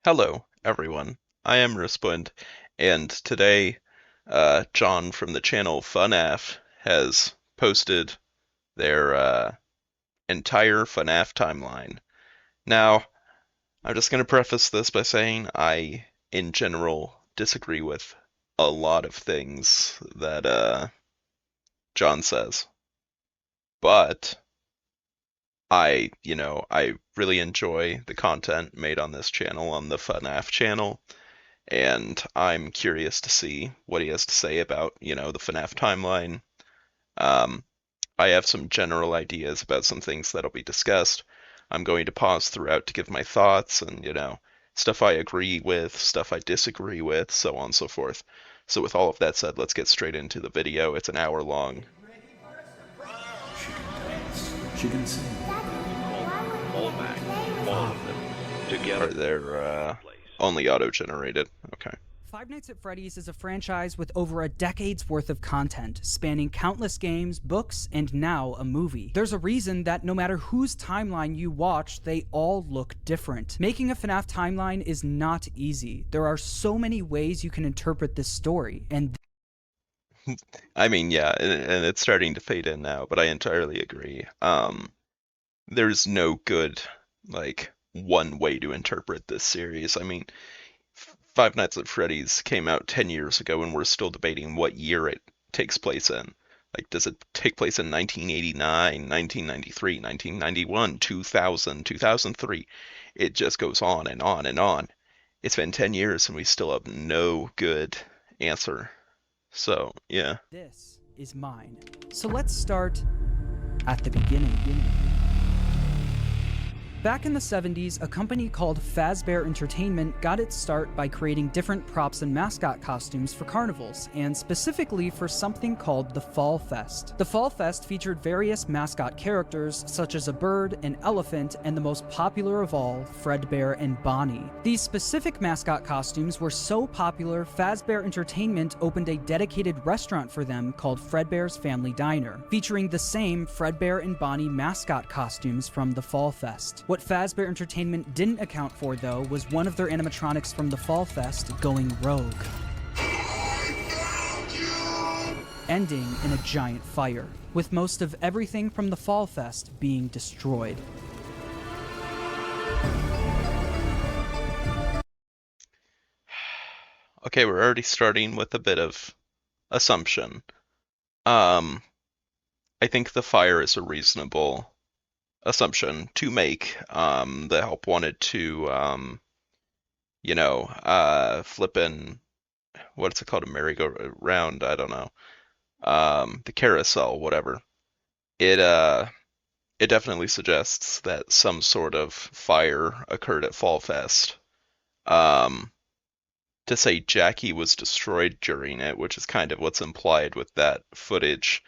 Hello, everyone. I am Rispund, and today, John from the channel FuhNaff has posted their entire FNAF timeline. Now, I'm just going to preface this by saying I, in general, disagree with a lot of things that John says, but I really enjoy the content made on this channel, on the FNAF channel, and I'm curious to see what he has to say about, the FNAF timeline. Um, I have some general ideas about some things that'll be discussed. I'm going to pause throughout to give my thoughts and, stuff I agree with, stuff I disagree with, so on and so forth. So with all of that said, let's get straight into the video. It's an hour long. She can dance. She can sing. All back, all of them, together. They're only auto-generated. Okay. Five Nights at Freddy's is a franchise with over a decade's worth of content, spanning countless games, books, and now a movie. There's a reason that no matter whose timeline you watch, they all look different. Making a FNAF timeline is not easy. There are so many ways you can interpret this story, and I mean, yeah, and it's starting to fade in now, but I entirely agree. There's no good, one way to interpret this series. I mean, Five Nights at Freddy's came out 10 years ago, and we're still debating what year it takes place in. Like, does it take place in 1989, 1993, 1991, 2000, 2003? It just goes on and on and on. It's been 10 years, and we still have no good answer. So, yeah. this is mine. So let's start at the beginning. Back in the 70s, a company called Fazbear Entertainment got its start by creating different props and mascot costumes for carnivals, and specifically for something called the Fall Fest. The Fall Fest featured various mascot characters, such as a bird, an elephant, and the most popular of all, Fredbear and Bonnie. These specific mascot costumes were so popular, Fazbear Entertainment opened a dedicated restaurant for them called Fredbear's Family Diner, featuring the same Fredbear and Bonnie mascot costumes from the Fall Fest. What Fazbear Entertainment didn't account for, though, was one of their animatronics from the Fall Fest going rogue, ending in a giant fire, with most of everything from the Fall Fest being destroyed. Okay, we're already starting with a bit of assumption. I think the fire is a reasonable assumption to make. The help wanted to, flip in, what's it called, a merry-go-round? I don't know. The carousel, whatever. It definitely suggests that some sort of fire occurred at Fall Fest. To say Jackie was destroyed during it, which is kind of what's implied with that footage,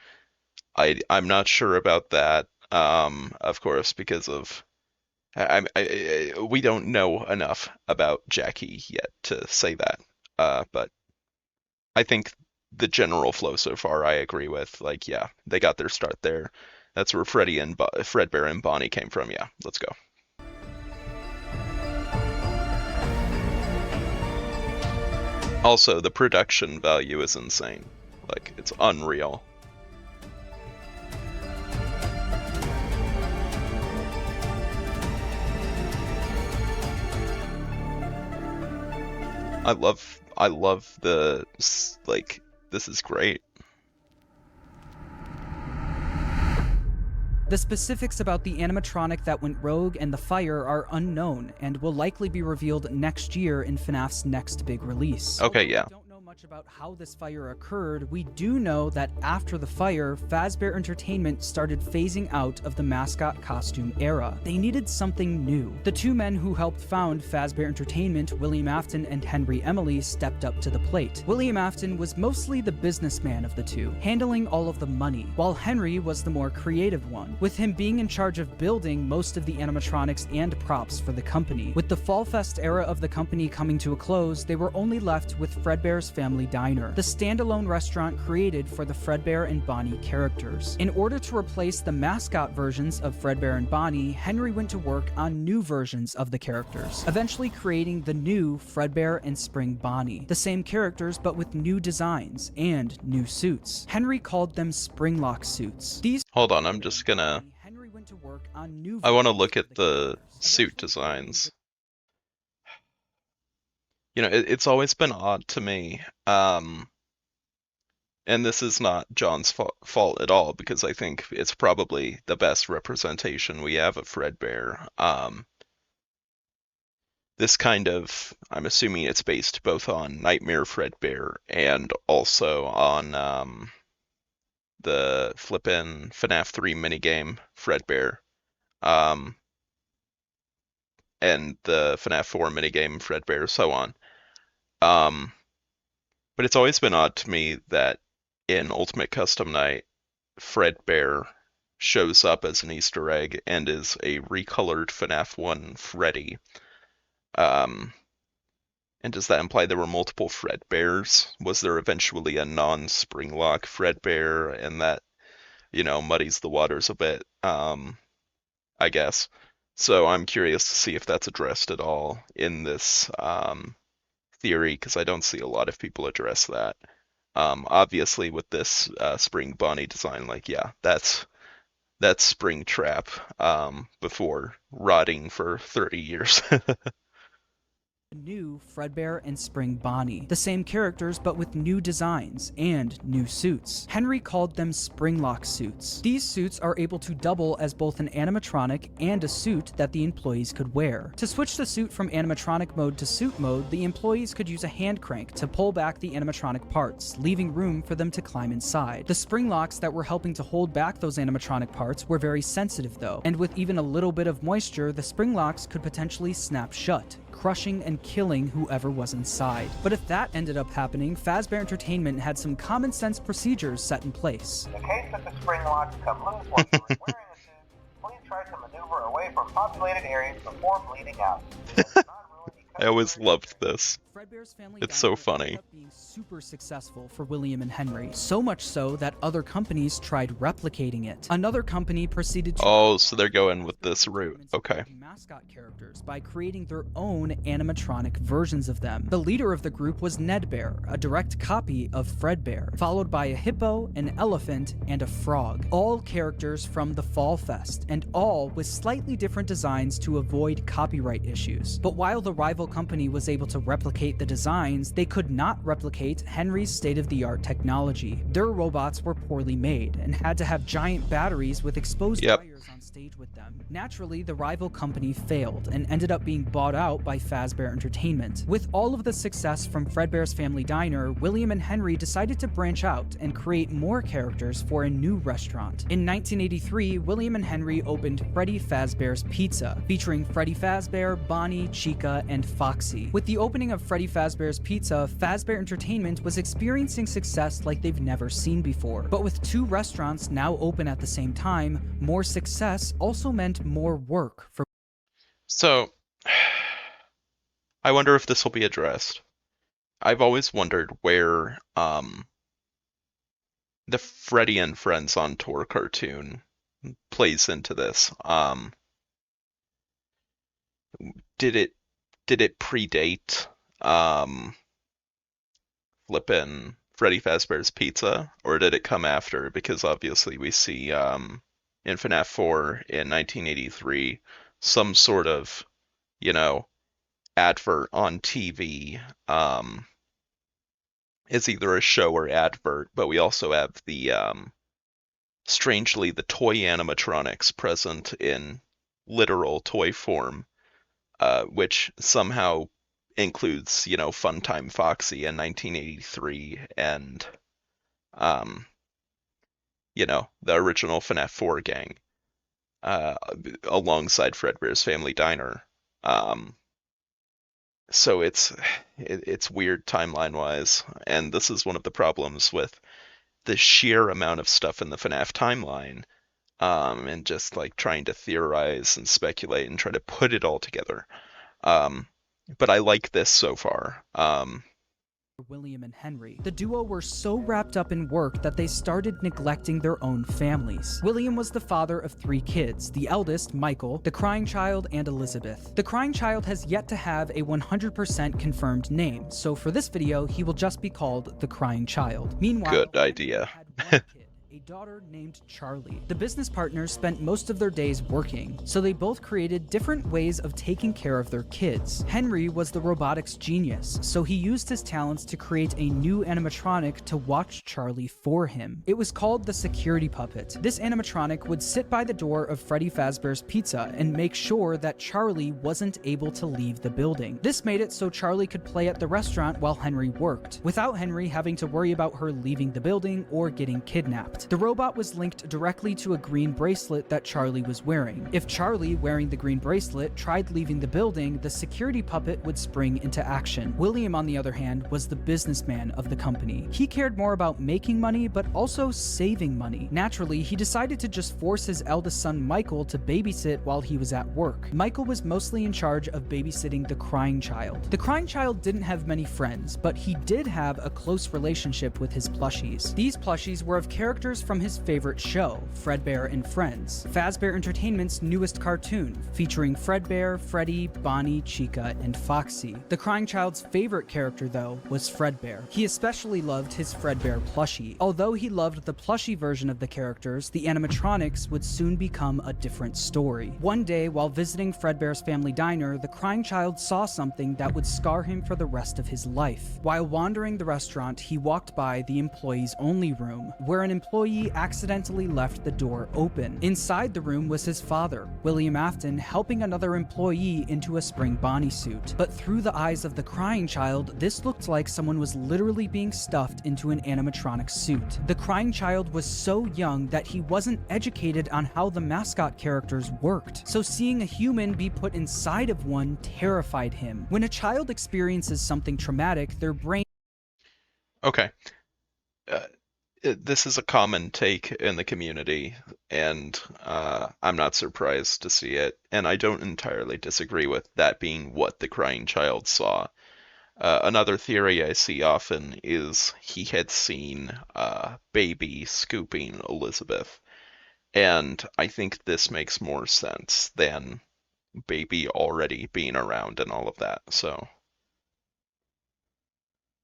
I'm not sure about that. Of course, because of we don't know enough about Jackie yet to say that. But I think the general flow so far, I agree with. Like, yeah, they got their start there. That's where Freddy and Fredbear and Bonnie came from. Yeah, let's go. Also, the production value is insane. Like, it's unreal. I love the, like, this is great. The specifics about the animatronic that went rogue and the fire are unknown, and will likely be revealed next year in FNAF's next big release. Okay, yeah. We don't know much about how this fire occurred. We do know that after the fire, Fazbear Entertainment started phasing out of the mascot costume era. They needed something new. The two men who helped found Fazbear Entertainment, William Afton and Henry Emily, stepped up to the plate. William Afton was mostly the businessman of the two, handling all of the money, while Henry was the more creative one, with him being in charge of building most of the animatronics and props for the company. With the Fall Fest era of the company coming to a close, they were only left with Fredbear's Family Family Diner, the standalone restaurant created for the Fredbear and Bonnie characters. In order to replace the mascot versions of Fredbear and Bonnie, Henry went to work on new versions of the characters, eventually creating the new Fredbear and Spring Bonnie, the same characters but with new designs and new suits. Henry called them Springlock suits. Hold on, I'm just gonna... Henry went to work on new I want to versions look of at the the characters, suit eventually designs. You know, it's always been odd to me, and this is not John's fault at all, because I think it's probably the best representation we have of Fredbear. This kind of, I'm assuming it's based both on Nightmare Fredbear and also on the flippin' FNAF 3 minigame Fredbear, um, and the FNAF 4 minigame Fredbear, so on. But it's always been odd to me that in Ultimate Custom Night, Fredbear shows up as an Easter egg and is a recolored FNAF 1 Freddy. And does that imply there were multiple Fredbears? Was there eventually a non-Springlock Fredbear, and that, muddies the waters a bit, I guess. So I'm curious to see if that's addressed at all in this theory, because I don't see a lot of people address that. Obviously, with this Spring Bonnie design, yeah, that's Springtrap before rotting for 30 years. New Fredbear and Spring Bonnie, the same characters but with new designs and new suits. Henry called them Springlock suits. These suits are able to double as both an animatronic and a suit that the employees could wear. To switch the suit from animatronic mode to suit mode, the employees could use a hand crank to pull back the animatronic parts, leaving room for them to climb inside. The Springlocks that were helping to hold back those animatronic parts were very sensitive though, and with even a little bit of moisture, the Springlocks could potentially snap shut, crushing and killing whoever was inside. But if that ended up happening, Fazbear Entertainment had some common sense procedures set in place. In case that the spring locks come loose while you are wearing a suit, please try to maneuver away from populated areas before bleeding out. I always loved this. Fredbear's Family It's Diner so funny. ended up being super successful for William and Henry, so much so that other companies tried replicating it. Another company proceeded to Oh, so they're going with this route. Okay. mascot characters by creating their own animatronic versions of them. The leader of the group was Ned Bear, a direct copy of Fredbear, followed by a hippo, an elephant, and a frog. All characters from the Fall Fest, and all with slightly different designs to avoid copyright issues. But while the rival company was able to replicate the designs, they could not replicate Henry's state-of-the-art technology. Their robots were poorly made and had to have giant batteries with exposed wires on stage with them. Naturally, the rival company failed and ended up being bought out by Fazbear Entertainment. With all of the success from Fredbear's Family Diner, William and Henry decided to branch out and create more characters for a new restaurant. In 1983, William and Henry opened Freddy Fazbear's Pizza, featuring Freddy Fazbear, Bonnie, Chica, and Foxy. With the opening of Freddy Fazbear's Pizza, Fazbear Entertainment was experiencing success like they've never seen before. But with two restaurants now open at the same time, more success also meant more work for. So, I wonder if this will be addressed. I've always wondered where the Freddy and Friends on Tour cartoon plays into this. Did it predate flippin' Freddy Fazbear's Pizza, or did it come after? Because obviously we see in FNAF 4 in 1983 some sort of, advert on TV. It's either a show or advert, but we also have the strangely the toy animatronics present in literal toy form, which somehow includes, Funtime Foxy in 1983 and, the original FNAF 4 gang, alongside Fredbear's Family Diner. So it's weird timeline-wise, and this is one of the problems with the sheer amount of stuff in the FNAF timeline, and just trying to theorize and speculate and try to put it all together. But I like this so far. William and Henry. The duo were so wrapped up in work that they started neglecting their own families. William was the father of 3 kids, the eldest, Michael, the crying child, and Elizabeth. The crying child has yet to have a 100% confirmed name, so for this video, he will just be called the crying child. Meanwhile, Good idea. had one kid, a daughter named Charlie. The business partners spent most of their days working, so they both created different ways of taking care of their kids. Henry was the robotics genius, so he used his talents to create a new animatronic to watch Charlie for him. It was called the security puppet. This animatronic would sit by the door of Freddy Fazbear's Pizza and make sure that Charlie wasn't able to leave the building. This made it so Charlie could play at the restaurant while Henry worked, without Henry having to worry about her leaving the building or getting kidnapped. The robot was linked directly to a green bracelet that Charlie was wearing. If Charlie, wearing the green bracelet, tried leaving the building, the security puppet would spring into action. William, on the other hand, was the businessman of the company. He cared more about making money, but also saving money. Naturally, he decided to just force his eldest son Michael to babysit while he was at work. Michael was mostly in charge of babysitting the crying child. The crying child didn't have many friends, but he did have a close relationship with his plushies. These plushies were of characters from his favorite show, Fredbear and Friends, Fazbear Entertainment's newest cartoon, featuring Fredbear, Freddy, Bonnie, Chica, and Foxy. The crying child's favorite character, though, was Fredbear. He especially loved his Fredbear plushie. Although he loved the plushie version of the characters, the animatronics would soon become a different story. One day, while visiting Fredbear's family diner, the crying child saw something that would scar him for the rest of his life. While wandering the restaurant, he walked by the employees only room, where an employee accidentally left the door open. Inside the room was his father, William Afton, helping another employee into a spring Bonnie suit. But through the eyes of the crying child, this looked like someone was literally being stuffed into an animatronic suit. The crying child was so young that he wasn't educated on how the mascot characters worked, so seeing a human be put inside of one terrified him. When a child experiences something traumatic, their brain Okay. This is a common take in the community, and I'm not surprised to see it, and I don't entirely disagree with that being what the crying child saw. Another theory I see often is he had seen Baby scooping Elizabeth, and I think this makes more sense than Baby already being around and all of that, so...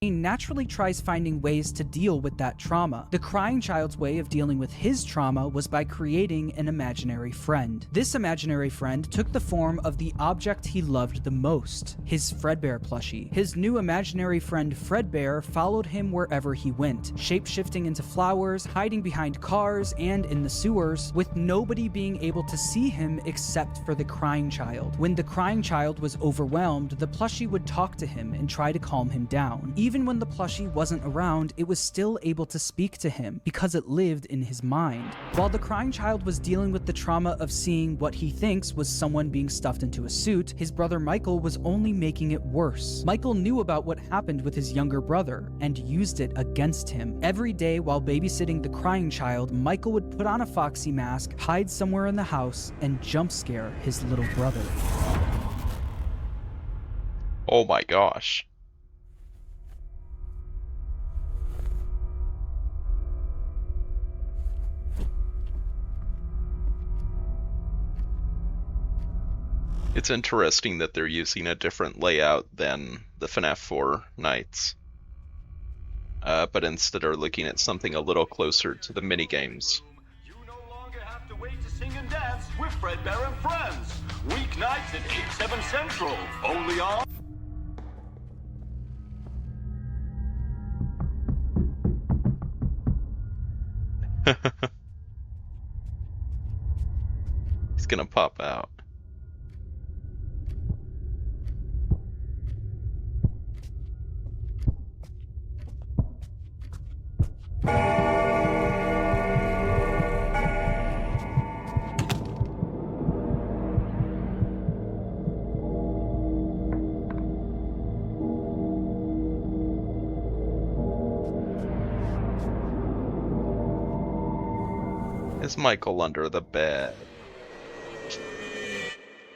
naturally tries finding ways to deal with that trauma. The crying child's way of dealing with his trauma was by creating an imaginary friend. This imaginary friend took the form of the object he loved the most, his Fredbear plushie. His new imaginary friend Fredbear followed him wherever he went, shape-shifting into flowers, hiding behind cars, and in the sewers, with nobody being able to see him except for the crying child. When the crying child was overwhelmed, the plushie would talk to him and try to calm him down. Even when the plushie wasn't around, it was still able to speak to him because it lived in his mind. While the crying child was dealing with the trauma of seeing what he thinks was someone being stuffed into a suit, his brother Michael was only making it worse. Michael knew about what happened with his younger brother and used it against him. Every day while babysitting the crying child, Michael would put on a Foxy mask, hide somewhere in the house, and jump scare his little brother. Oh my gosh. It's interesting that they're using a different layout than the FNAF 4 nights, but instead are looking at something a little closer to the minigames. You no longer have to wait to sing and dance with Fredbear and Friends. Weeknights at 8/7 Central, only on... He's gonna pop out. Is Michael under the bed?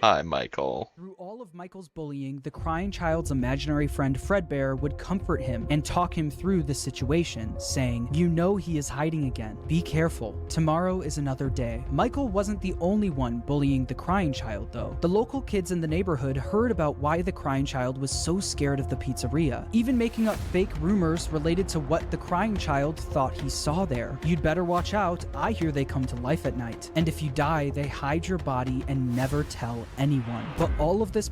Hi, Michael. Through all of Michael's bullying, the crying child's imaginary friend Fredbear would comfort him and talk him through the situation, saying, "You know he is hiding again. Be careful. Tomorrow is another day." Michael wasn't the only one bullying the crying child, though. The local kids in the neighborhood heard about why the crying child was so scared of the pizzeria, even making up fake rumors related to what the crying child thought he saw there. "You'd better watch out. I hear they come to life at night. And if you die, they hide your body and never tell anyone." But all of this,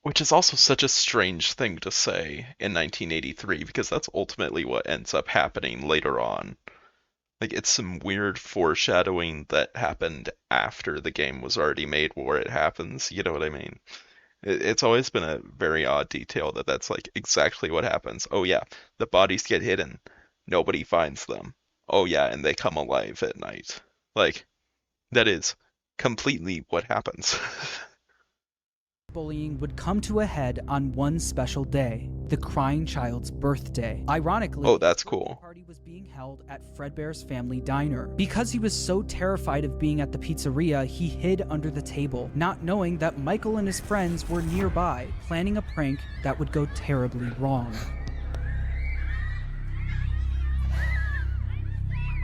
which is also such a strange thing to say in 1983, because that's ultimately what ends up happening later on. Like, it's some weird foreshadowing that happened after the game was already made where it happens, you know what I mean? It's always been a very odd detail that that's like exactly what happens. Oh yeah, the bodies get hidden. Nobody finds them. Oh yeah, and they come alive at night. Like, that is completely what happens. bullying would come to a head on one special day, the crying child's birthday. Ironically, Oh, that's the birthday cool. party was being held at Fredbear's family diner. Because he was so terrified of being at the pizzeria, he hid under the table, not knowing that Michael and his friends were nearby, planning a prank that would go terribly wrong.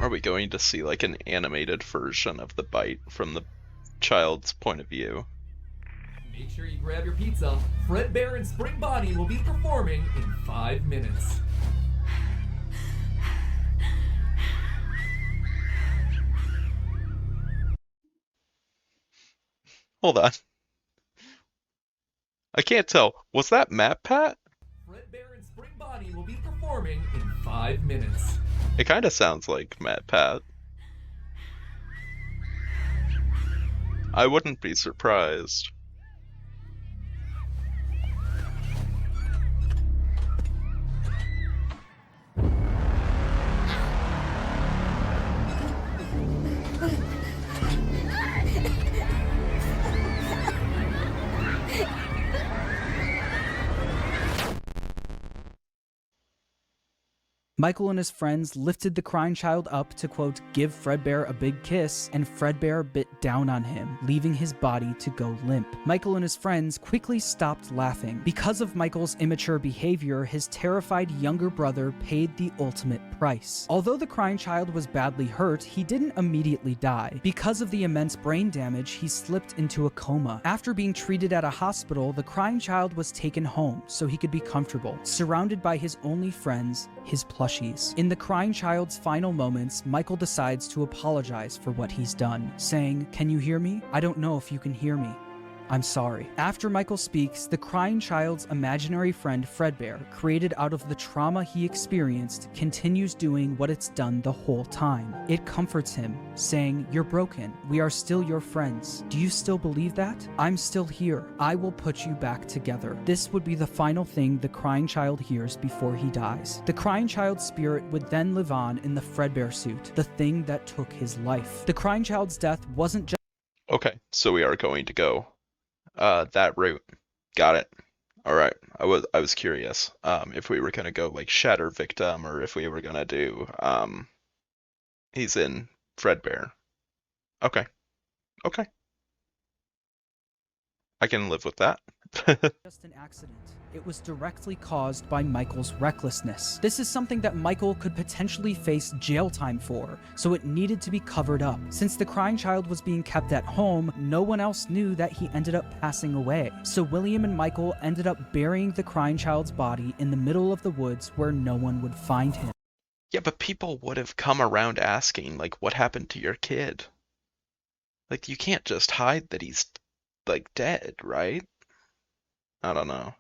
Are we going to see like an animated version of the bite from the child's point of view? Make sure you grab your pizza. Fredbear and Spring Bonnie will be performing in 5 minutes. Hold on. I can't tell. Was that Matt Pat? Fredbear and Spring Bonnie will be performing in 5 minutes. It kind of sounds like Matt Pat. I wouldn't be surprised. Michael and his friends lifted the crying child up to, quote, give Fredbear a big kiss, and Fredbear bit down on him, leaving his body to go limp. Michael and his friends quickly stopped laughing. Because of Michael's immature behavior, his terrified younger brother paid the ultimate price. Although the crying child was badly hurt, he didn't immediately die. Because of the immense brain damage, he slipped into a coma. After being treated at a hospital, the crying child was taken home so he could be comfortable, surrounded by his only friends, his plushies. In the crying child's final moments, Michael decides to apologize for what he's done, saying, "Can you hear me? I don't know if you can hear me. I'm sorry." After Michael speaks, the crying child's imaginary friend Fredbear, created out of the trauma he experienced, continues doing what it's done the whole time. It comforts him, saying, "You're broken. We are still your friends. Do you still believe that? I'm still here. I will put you back together." This would be the final thing the crying child hears before he dies. The crying child's spirit would then live on in the Fredbear suit, the thing that took his life. The crying child's death wasn't just Okay, so we are going to go that route. Got it. All right. I was curious if we were gonna go like Shatter Victim or if we were gonna do he's in Fredbear. Okay. Okay. I can live with that. just an accident. It was directly caused by Michael's recklessness. This is something that Michael could potentially face jail time for, so it needed to be covered up. Since the crying child was being kept at home, no one else knew that he ended up passing away. So William and Michael ended up burying the crying child's body in the middle of the woods where no one would find him. Yeah, but people would have come around asking, like, what happened to your kid? Like, you can't just hide that he's, like, dead, right? I don't know.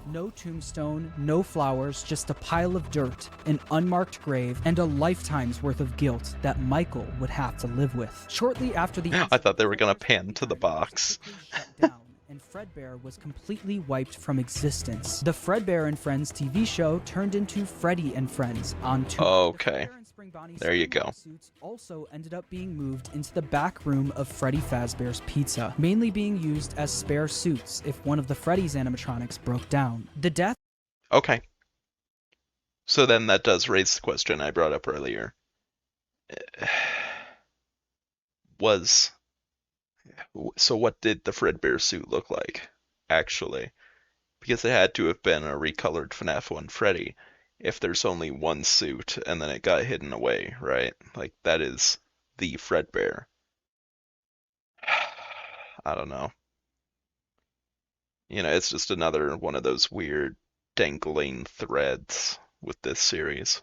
No tombstone, no flowers, just a pile of dirt, an unmarked grave, and a lifetime's worth of guilt that Michael would have to live with. Shortly after the I thought they were gonna pan to the box. shut down, and Fredbear was completely wiped from existence. The Fredbear and Friends TV show turned into Freddy and Friends on Tubi. Okay. The Fredbear and Spring Bonnie There you Spring go. Suits also ended up being moved into the back room of Freddy Fazbear's Pizza, mainly being used as spare suits if one of the Freddy's animatronics broke down. The death Okay. So then that does raise the question I brought up earlier. So what did the Fredbear suit look like? actually, because it had to have been a recolored FNAF 1 Freddy if there's only one suit and then it got hidden away, right? Like, that is the Fredbear. I don't know. It's just another one of those weird dangling threads with this series.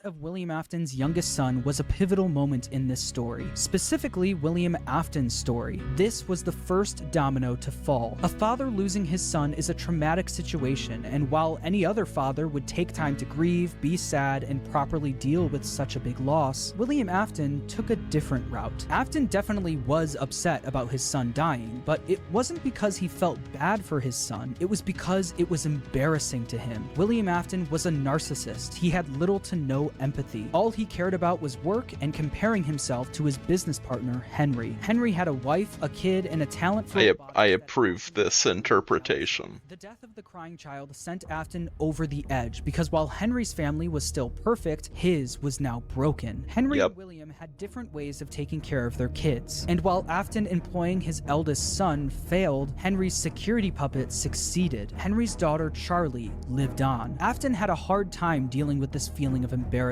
Of William Afton's youngest son was a pivotal moment in this story, specifically William Afton's story. This was the first domino to fall. A father losing his son is a traumatic situation, and while any other father would take time to grieve, be sad, and properly deal with such a big loss, William Afton took a different route. Afton definitely was upset about his son dying, but it wasn't because he felt bad for his son, it was because it was embarrassing to him. William Afton was a narcissist. He had little to no empathy. All he cared about was work and comparing himself to his business partner, Henry. Henry had a wife, a kid, and a talent for I approve this interpretation. The death of the crying child sent Afton over the edge because while Henry's family was still perfect, his was now broken. Henry and William had different ways of taking care of their kids. And while Afton employing his eldest son failed, Henry's security puppet succeeded. Henry's daughter, Charlie, lived on. Afton had a hard time dealing with this feeling of embarrassment.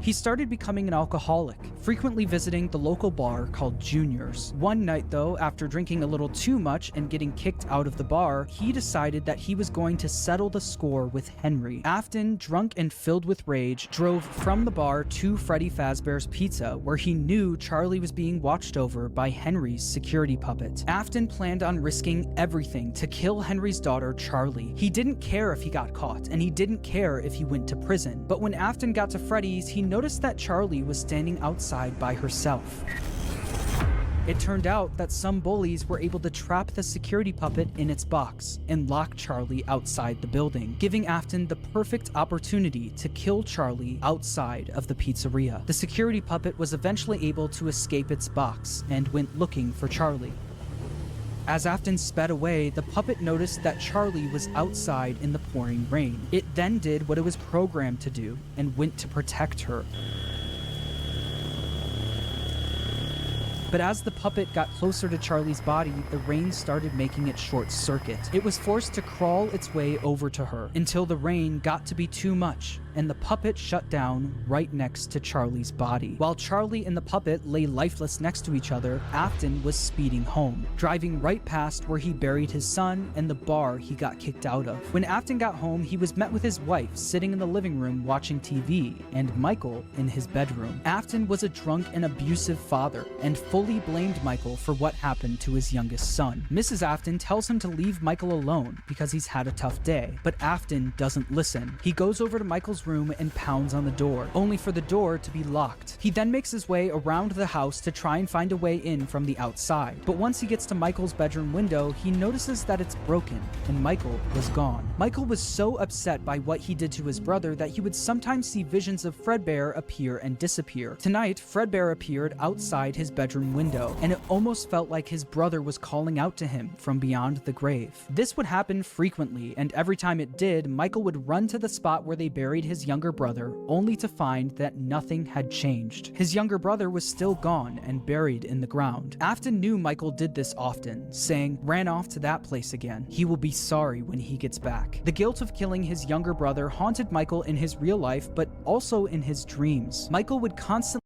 He started becoming an alcoholic, frequently visiting the local bar called Junior's. One night though, after drinking a little too much and getting kicked out of the bar, he decided that he was going to settle the score with Henry. Afton, drunk and filled with rage, drove from the bar to Freddy Fazbear's Pizza, where he knew Charlie was being watched over by Henry's security puppet. Afton planned on risking everything to kill Henry's daughter, Charlie. He didn't care if he got caught, and he didn't care if he went to prison. But when Afton got to Freddy's, he noticed that Charlie was standing outside by herself. It turned out that some bullies were able to trap the security puppet in its box and lock Charlie outside the building, giving Afton the perfect opportunity to kill Charlie outside of the pizzeria. The security puppet was eventually able to escape its box and went looking for Charlie. As Afton sped away, the puppet noticed that Charlie was outside in the pouring rain. It then did what it was programmed to do and went to protect her. But as the puppet got closer to Charlie's body, the rain started making it short circuit. It was forced to crawl its way over to her until the rain got to be too much, and the puppet shut down right next to Charlie's body. While Charlie and the puppet lay lifeless next to each other, Afton was speeding home, driving right past where he buried his son and the bar he got kicked out of. When Afton got home, he was met with his wife sitting in the living room watching TV, and Michael in his bedroom. Afton was a drunk and abusive father, and fully blamed Michael for what happened to his youngest son. Mrs. Afton tells him to leave Michael alone because he's had a tough day, but Afton doesn't listen. He goes over to Michael's room and pounds on the door, only for the door to be locked. He then makes his way around the house to try and find a way in from the outside, but once he gets to Michael's bedroom window, he notices that it's broken, and Michael was gone. Michael was so upset by what he did to his brother that he would sometimes see visions of Fredbear appear and disappear. Tonight, Fredbear appeared outside his bedroom window, and it almost felt like his brother was calling out to him from beyond the grave. This would happen frequently, and every time it did, Michael would run to the spot where they buried his younger brother, only to find that nothing had changed. His younger brother was still gone and buried in the ground. Afton knew Michael did this often, saying, "Ran off to that place again. He will be sorry when he gets back." The guilt of killing his younger brother haunted Michael in his real life, but also in his dreams. Michael would constantly...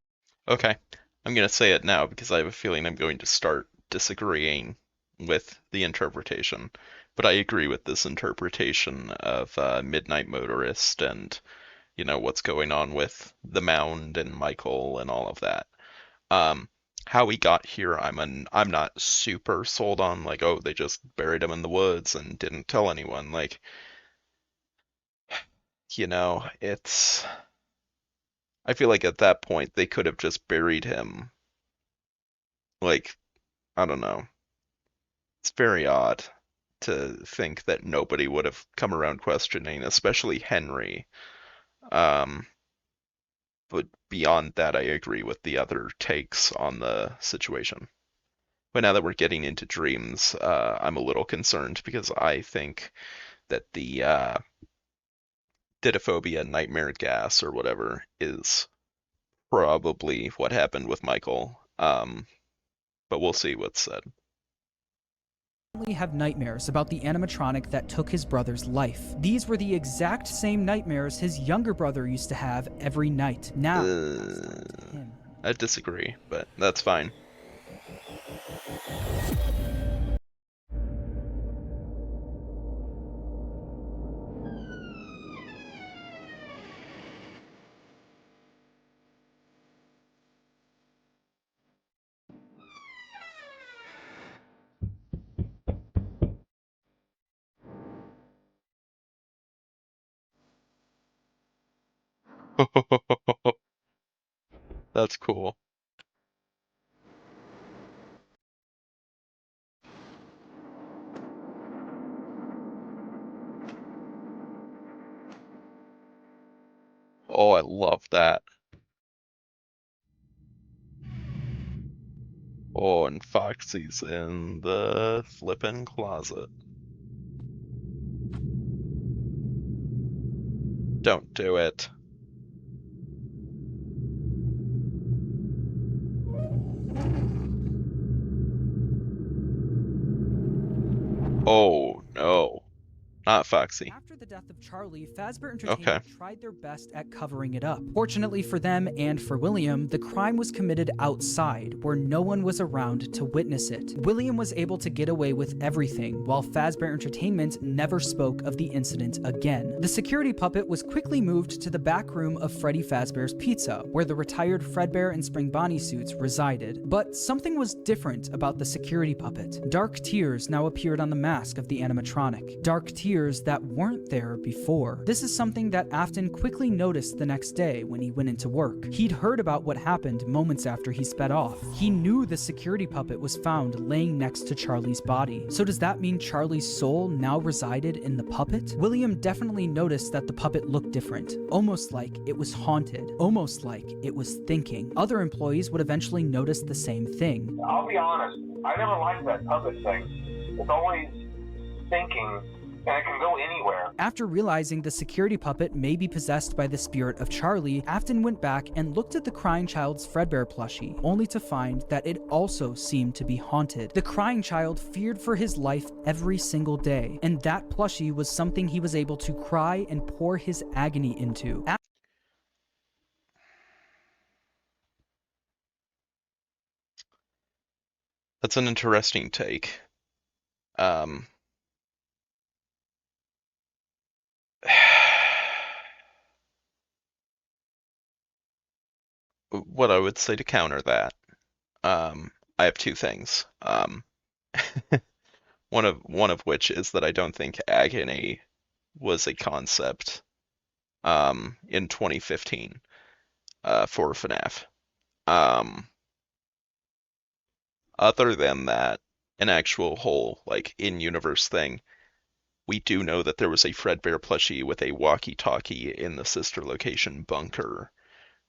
Okay, I'm going to say it now because I have a feeling I'm going to start disagreeing with the interpretation. But I agree with this interpretation of Midnight Motorist and, what's going on with the mound and Michael and all of that. How he got here, I'm not super sold on, like, oh, they just buried him in the woods and didn't tell anyone. Like, it's... I feel like at that point they could have just buried him. Like, I don't know. It's very odd to think that nobody would have come around questioning, especially Henry. But beyond that, I agree with the other takes on the situation. But now that we're getting into dreams, I'm a little concerned because I think that the Didophobia nightmare gas or whatever is probably what happened with Michael. But we'll see what's said. have nightmares about the animatronic that took his brother's life. These were the exact same nightmares his younger brother used to have every night. Now, it's time to him. I disagree, but that's fine. That's cool. Oh, I love that. Oh, and Foxy's in the flippin' closet. Don't do it. Oh, no. Not Foxy. After the death of Charlie, Fazbear Okay. Entertainment tried their best at covering it up. Fortunately for them and for William, the crime was committed outside, where no one was around to witness it. William was able to get away with everything, while Fazbear Entertainment never spoke of the incident again. The security puppet was quickly moved to the back room of Freddy Fazbear's Pizza, where the retired Fredbear and Spring Bonnie suits resided. But something was different about the security puppet. Dark tears now appeared on the mask of the animatronic. Dark tears that weren't there before. This is something that Afton quickly noticed the next day when he went into work. He'd heard about what happened moments after he sped off. He knew the security puppet was found laying next to Charlie's body. So does that mean Charlie's soul now resided in the puppet? William definitely noticed that the puppet looked different, almost like it was haunted, almost like it was thinking. Other employees would eventually notice the same thing. I'll be honest, I never liked that puppet thing. It's always thinking, and it can go anywhere. After realizing the security puppet may be possessed by the spirit of Charlie, Afton went back and looked at the crying child's Fredbear plushie, only to find that it also seemed to be haunted. The crying child feared for his life every single day, and that plushie was something he was able to cry and pour his agony into. That's an interesting take. What I would say to counter that, I have two things. One of which is that I don't think agony was a concept in 2015 for FNAF. Other than that, an actual whole like in-universe thing, we do know that there was a Fredbear plushie with a walkie-talkie in the sister location bunker,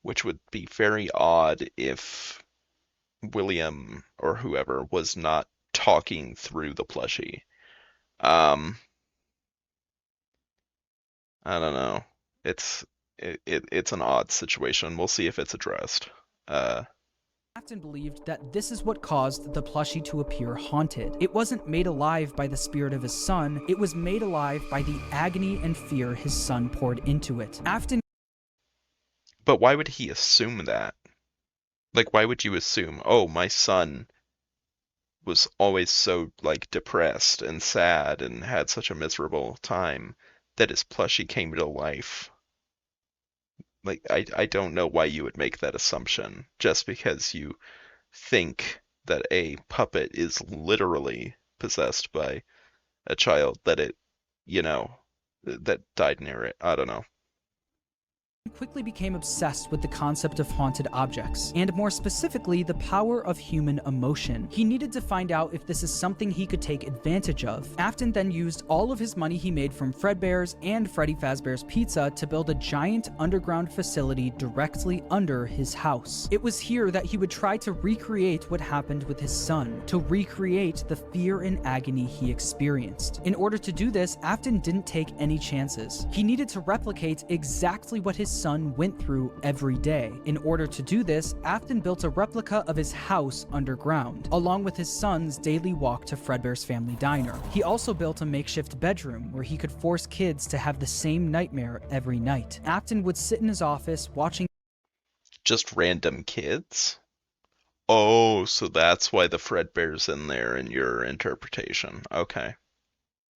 which would be very odd if William or whoever was not talking through the plushie. I don't know. It's an odd situation. We'll see if it's addressed. Afton believed that this is what caused the plushie to appear haunted. It wasn't made alive by the spirit of his son, it was made alive by the agony and fear his son poured into it. Afton But why would he assume that? Like, why would you assume, oh, my son was always so, like, depressed and sad and had such a miserable time that his plushie came to life? Like, I don't know why you would make that assumption just because you think that a puppet is literally possessed by a child that it, that died near it. I don't know. quickly became obsessed with the concept of haunted objects, and more specifically, the power of human emotion. He needed to find out if this is something he could take advantage of. Afton then used all of his money he made from Fredbear's and Freddy Fazbear's Pizza to build a giant underground facility directly under his house. It was here that he would try to recreate what happened with his son, to recreate the fear and agony he experienced. In order to do this, Afton didn't take any chances. He needed to replicate exactly what his son went through every day. In order to do this, Afton built a replica of his house underground, along with his son's daily walk to Fredbear's family diner. He also built a makeshift bedroom where he could force kids to have the same nightmare every night. Afton would sit in his office watching Just random kids? Oh, so that's why the Fredbear's in there in your interpretation. Okay.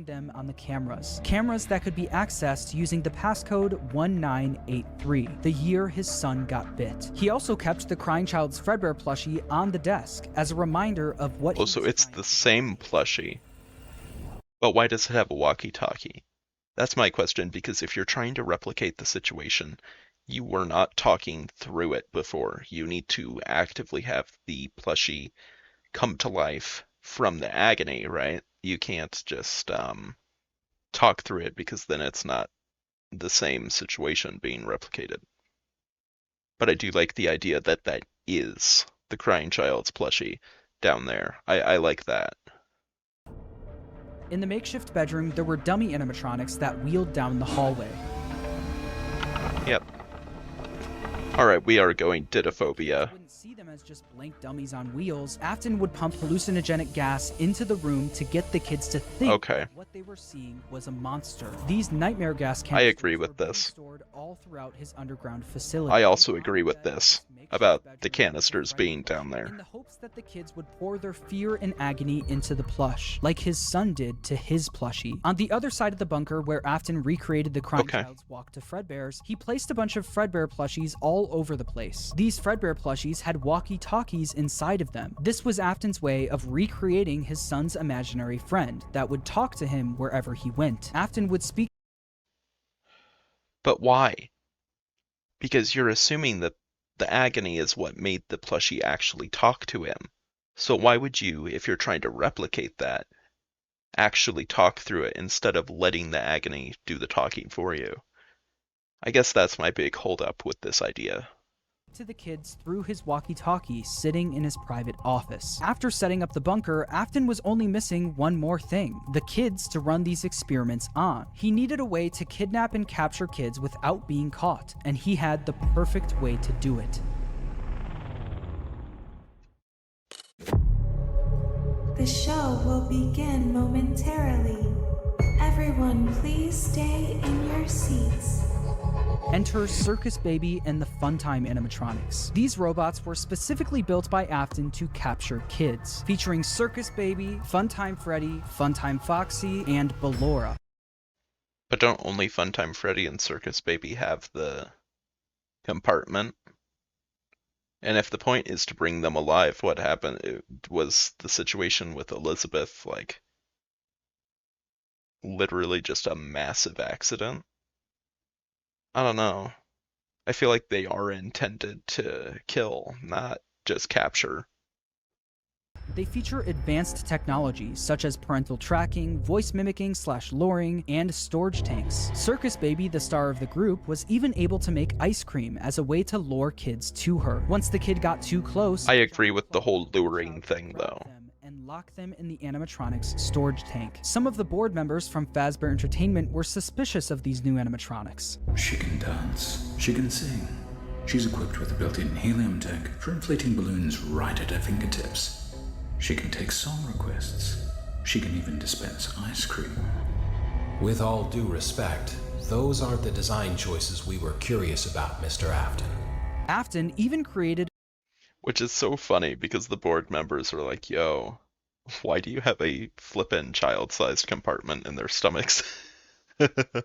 them on the cameras. Cameras that could be accessed using the passcode 1983, the year his son got bit. He also kept the crying child's Fredbear plushie on the desk as a reminder of what Oh, so it's the same plushie. But why does it have a walkie-talkie? That's my question, because if you're trying to replicate the situation, you were not talking through it before. You need to actively have the plushie come to life from the agony, right? You can't just talk through it, because then it's not the same situation being replicated. But I do like the idea that that is the crying child's plushie down there. I like that. In the makeshift bedroom, there were dummy animatronics that wheeled down the hallway. Yep. Alright, we are going didophobia. You wouldn't see them as just blank dummies on wheels. Afton would pump hallucinogenic gas into the room to get the kids to think what they were seeing was a monster. These nightmare gas I agree canisters with were being this. stored all throughout his underground facility. I also agree with this, about the canisters being down In there. the hopes that the kids would pour their fear and agony into the plush, like his son did to his plushie. On the other side of the bunker, where Afton recreated the crying child's walk to Fredbear's, he placed a bunch of Fredbear plushies all over the place. These Fredbear plushies had walkie-talkies inside of them. This was Afton's way of recreating his son's imaginary friend that would talk to him wherever he went. Afton would speak. But why? Because you're assuming that the agony is what made the plushie actually talk to him. So why would you, if you're trying to replicate that, actually talk through it instead of letting the agony do the talking for you? I guess that's my big holdup with this idea. To the kids through his walkie-talkie sitting in his private office. After setting up the bunker, Afton was only missing one more thing: the kids to run these experiments on. He needed a way to kidnap and capture kids without being caught, and he had the perfect way to do it. The show will begin momentarily. Everyone, please stay in your seats. Enter Circus Baby and the Funtime animatronics. These robots were specifically built by Afton to capture kids, featuring Circus Baby, Funtime Freddy, Funtime Foxy, and Ballora. But don't only Funtime Freddy and Circus Baby have the compartment? And if the point is to bring them alive, what happened? It was the situation with Elizabeth, like, literally just a massive accident? I don't know. I feel like they are intended to kill, not just capture. They feature advanced technology such as parental tracking, voice mimicking / luring, and storage tanks. Circus Baby, the star of the group, was even able to make ice cream as a way to lure kids to her. Once the kid got too close, I agree with the whole luring thing, though. And lock them in the animatronics storage tank. Some of the board members from Fazbear Entertainment were suspicious of these new animatronics. She can dance. She can sing. She's equipped with a built-in helium tank for inflating balloons right at her fingertips. She can take song requests. She can even dispense ice cream. With all due respect, those aren't the design choices we were curious about, Mr. Afton. Afton even created, which is so funny because the board members are like, yo, why do you have a flippin' child-sized compartment in their stomachs? And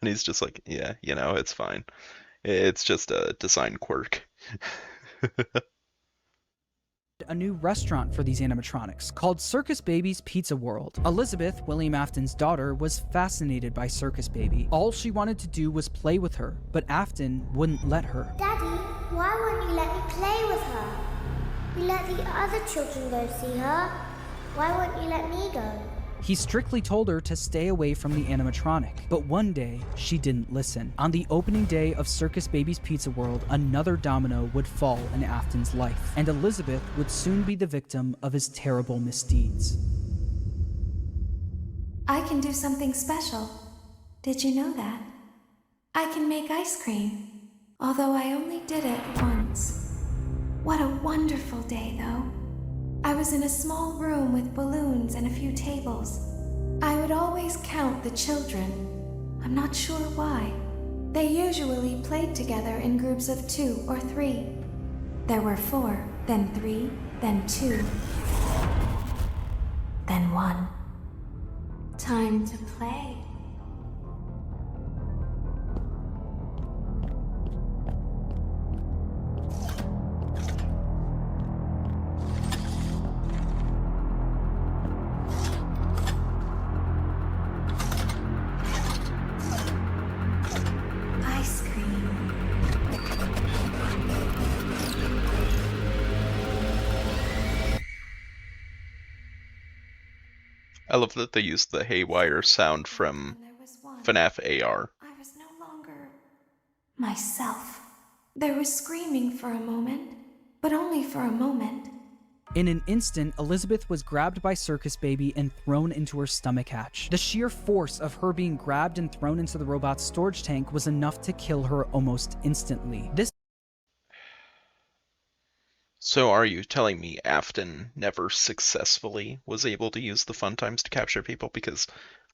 he's just like, yeah, you know, it's fine. It's just a design quirk. a new restaurant for these animatronics called Circus Baby's Pizza World. Elizabeth, William Afton's daughter, was fascinated by Circus Baby. All she wanted to do was play with her, but Afton wouldn't let her. Daddy, why won't you let me play with her? We let the other children go see her. Why won't you let me go? He strictly told her to stay away from the animatronic, but one day, she didn't listen. On the opening day of Circus Baby's Pizza World, another domino would fall in Afton's life, and Elizabeth would soon be the victim of his terrible misdeeds. I can do something special. Did you know that? I can make ice cream. although I only did it once. What a wonderful day, though. I was in a small room with balloons and a few tables. I would always count the children. I'm not sure why. They usually played together in groups of 2 or 3. There were 4, then 3, then 2, then 1. Time to play. Ice cream. I love that they used the haywire sound from There was one. FNAF AR. I was no longer myself. There was screaming for a moment, but only for a moment. In an instant, Elizabeth was grabbed by Circus Baby and thrown into her stomach hatch. The sheer force of her being grabbed and thrown into the robot's storage tank was enough to kill her almost instantly. This So are you telling me Afton never successfully was able to use the fun times to capture people? Because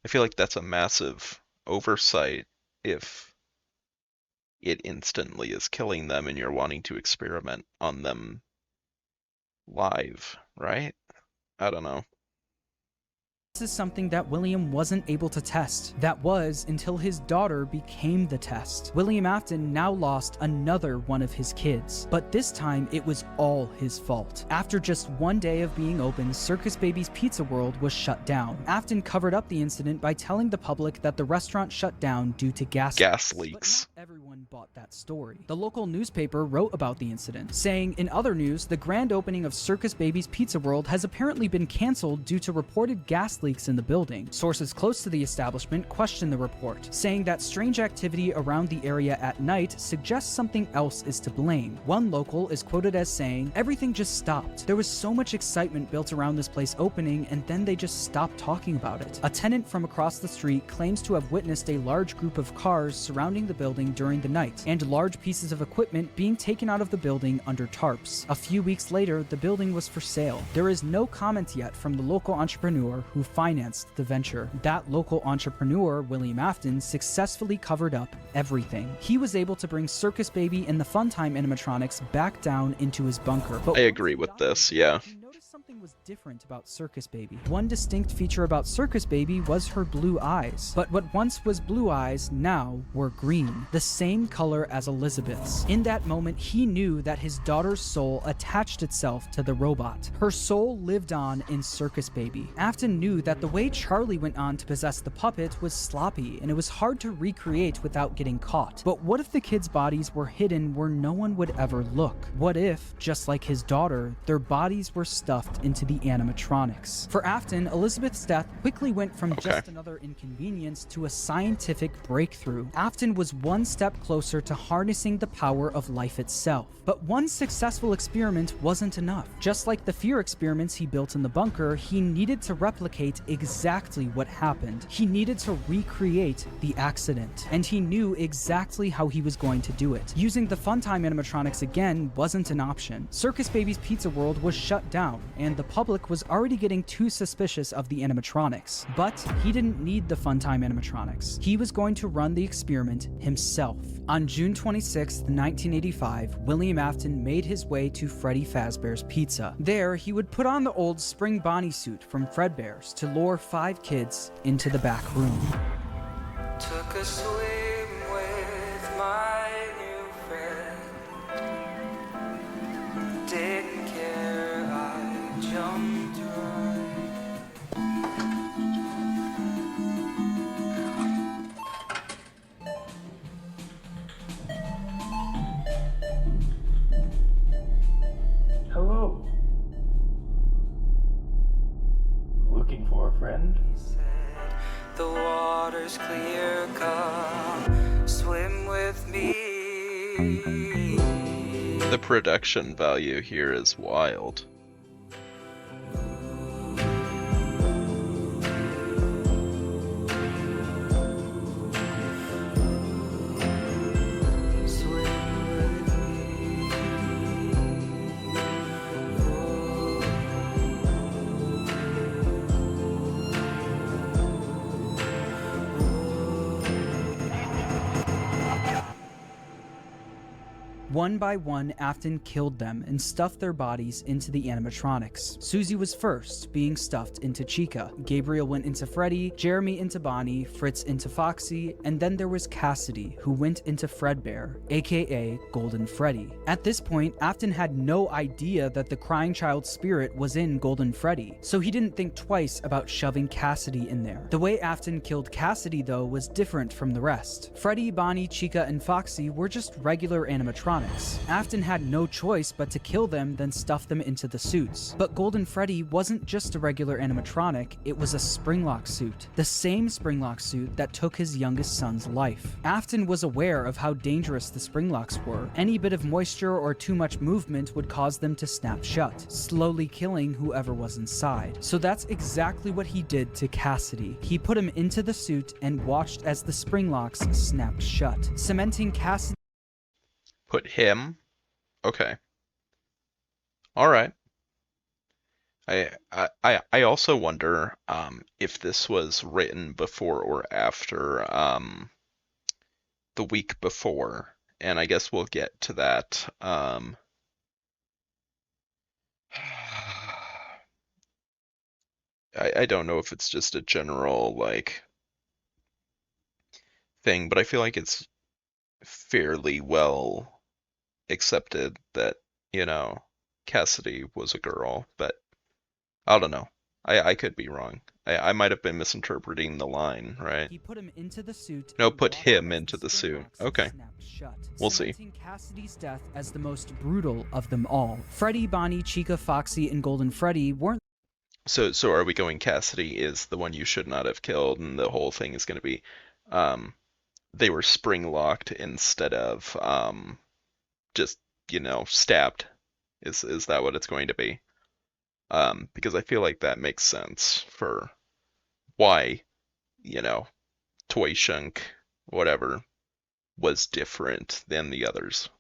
I feel like that's a massive oversight if it instantly is killing them and you're wanting to experiment on them live, right? I don't know. is something that William wasn't able to test. That was until his daughter became the test. William Afton now lost another one of his kids, but this time it was all his fault. After just one day of being open, Circus Baby's Pizza World was shut down. Afton covered up the incident by telling the public that the restaurant shut down due to gas leaks. But not everyone bought that story. The local newspaper wrote about the incident, saying, in other news, the grand opening of Circus Baby's Pizza World has apparently been canceled due to reported gas leaks in the building. Sources close to the establishment questioned the report, saying that strange activity around the area at night suggests something else is to blame. One local is quoted as saying, "Everything just stopped. There was so much excitement built around this place opening, and then they just stopped talking about it." A tenant from across the street claims to have witnessed a large group of cars surrounding the building during the night, and large pieces of equipment being taken out of the building under tarps. A few weeks later, the building was for sale. There is no comment yet from the local entrepreneur who financed the venture. That local entrepreneur, William Afton, successfully covered up everything. He was able to bring Circus Baby and the Funtime animatronics back down into his bunker. But I agree with this, yeah. something was different about Circus Baby. One distinct feature about Circus Baby was her blue eyes. But what once was blue eyes now were green, the same color as Elizabeth's. In that moment, he knew that his daughter's soul attached itself to the robot. Her soul lived on in Circus Baby. Afton knew that the way Charlie went on to possess the puppet was sloppy, and it was hard to recreate without getting caught. But what if the kids' bodies were hidden where no one would ever look? What if, just like his daughter, their bodies were stuffed into the animatronics? For Afton, Elizabeth's death quickly went from just another inconvenience to a scientific breakthrough. Afton was one step closer to harnessing the power of life itself. But one successful experiment wasn't enough. Just like the fear experiments he built in the bunker, he needed to replicate exactly what happened. He needed to recreate the accident, and he knew exactly how he was going to do it. Using the Funtime animatronics again wasn't an option. Circus Baby's Pizza World was shut down, and the public was already getting too suspicious of the animatronics. But he didn't need the Funtime animatronics. He was going to run the experiment himself. On June 26, 1985, William Afton made his way to Freddy Fazbear's Pizza. There, he would put on the old Spring Bonnie suit from Fredbear's to lure 5 kids into the back room. Took a swim with my new friend. Didn't care, I jumped right. Hello. Looking for a friend? The water's clear, come swim with me. The production value here is wild. Swim One by one, Afton killed them and stuffed their bodies into the animatronics. Susie was first, being stuffed into Chica. Gabriel went into Freddy, Jeremy into Bonnie, Fritz into Foxy, and then there was Cassidy, who went into Fredbear, aka Golden Freddy. At this point, Afton had no idea that the crying child spirit was in Golden Freddy, so he didn't think twice about shoving Cassidy in there. The way Afton killed Cassidy, though, was different from the rest. Freddy, Bonnie, Chica, and Foxy were just regular animatronics. Afton had no choice but to kill them, then stuff them into the suits. But Golden Freddy wasn't just a regular animatronic, it was a Springlock suit. The same Springlock suit that took his youngest son's life. Afton was aware of how dangerous the Springlocks were. Any bit of moisture or too much movement would cause them to snap shut, slowly killing whoever was inside. So that's exactly what he did to Cassidy. He put him into the suit and watched as the Springlocks snapped shut, cementing Cassidy. Put him? Okay. Alright. I also wonder if this was written before or after the week before, and I guess we'll get to that. I don't know if it's just a general like thing, but I feel like it's fairly well accepted that, you know, Cassidy was a girl, but I don't know. I could be wrong. I might have been misinterpreting the line, right? He put him into the suit. No, put him into the suit. Okay. We'll see. Cassidy's death as the most brutal of them all. Freddy, Bonnie, Chica, Foxy, and Golden Freddy weren't. So are we going Cassidy is the one you should not have killed, and the whole thing is going to be they were spring locked instead of just, you know, stabbed. Is that what it's going to be? Because I feel like that makes sense for why, you know, Toy Shunk, whatever, was different than the others.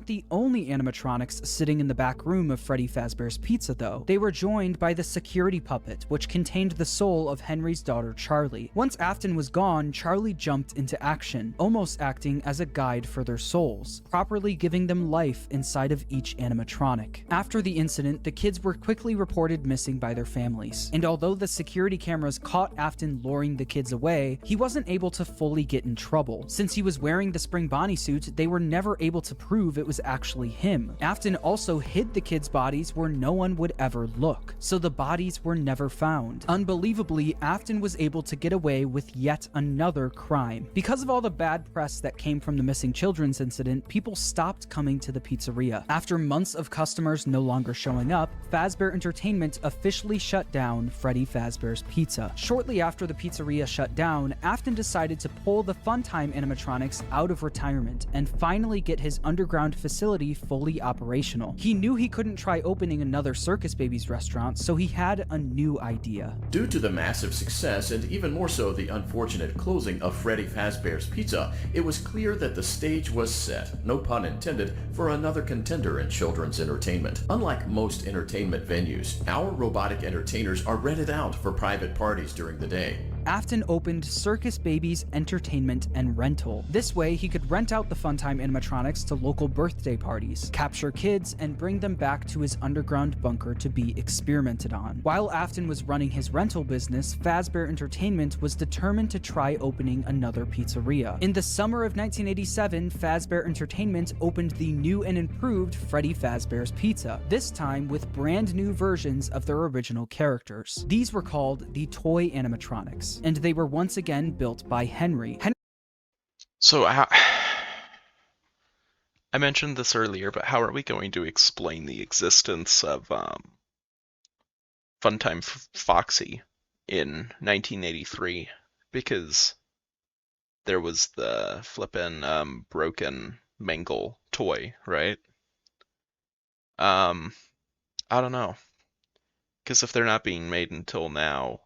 The only animatronics sitting in the back room of Freddy Fazbear's Pizza, though. They were joined by the security puppet, which contained the soul of Henry's daughter Charlie. Once Afton was gone, Charlie jumped into action, almost acting as a guide for their souls, properly giving them life inside of each animatronic. After the incident, the kids were quickly reported missing by their families, and although the security cameras caught Afton luring the kids away, he wasn't able to fully get in trouble. Since he was wearing the Spring Bonnie suit, they were never able to prove it was actually him. Afton also hid the kids' bodies where no one would ever look, so the bodies were never found. Unbelievably, Afton was able to get away with yet another crime. Because of all the bad press that came from the missing children's incident, people stopped coming to the pizzeria. After months of customers no longer showing up, Fazbear Entertainment officially shut down Freddy Fazbear's Pizza. Shortly after the pizzeria shut down, Afton decided to pull the Funtime animatronics out of retirement and finally get his underground facility fully operational. He knew he couldn't try opening another Circus Babies restaurant, so he had a new idea. Due to the massive success, and even more so the unfortunate closing of Freddy Fazbear's Pizza, it was clear that the stage was set, no pun intended, for another contender in children's entertainment. Unlike most entertainment venues, our robotic entertainers are rented out for private parties during the day. Afton opened Circus Babies Entertainment and Rental. This way, he could rent out the Funtime animatronics to local birthday parties, capture kids, and bring them back to his underground bunker to be experimented on. While Afton was running his rental business, Fazbear Entertainment was determined to try opening another pizzeria. In the summer of 1987, Fazbear Entertainment opened the new and improved Freddy Fazbear's Pizza, this time with brand new versions of their original characters. These were called the Toy Animatronics, and they were once again built by Henry. So I mentioned this earlier, but how are we going to explain the existence of Funtime Foxy in 1983? Because there was the flippin' broken Mangle toy, right? I don't know. Because if they're not being made until now,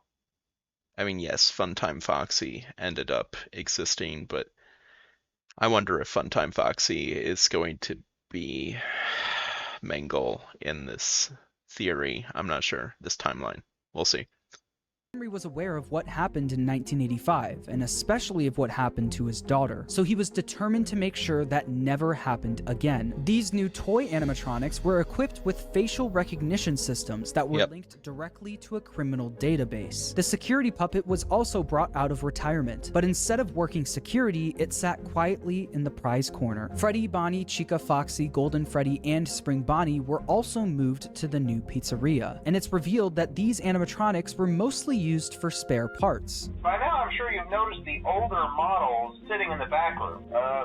I mean, yes, Funtime Foxy ended up existing, but I wonder if Funtime Foxy is going to be Mangle in this theory. I'm not sure. This timeline. We'll see. Henry was aware of what happened in 1985, and especially of what happened to his daughter, so he was determined to make sure that never happened again. These new toy animatronics were equipped with facial recognition systems that were linked directly to a criminal database. The security puppet was also brought out of retirement, but instead of working security, it sat quietly in the prize corner. Freddy, Bonnie, Chica, Foxy, Golden Freddy, and Spring Bonnie were also moved to the new pizzeria, and it's revealed that these animatronics were mostly used for spare parts. By now, I'm sure you've noticed the older models sitting in the back room.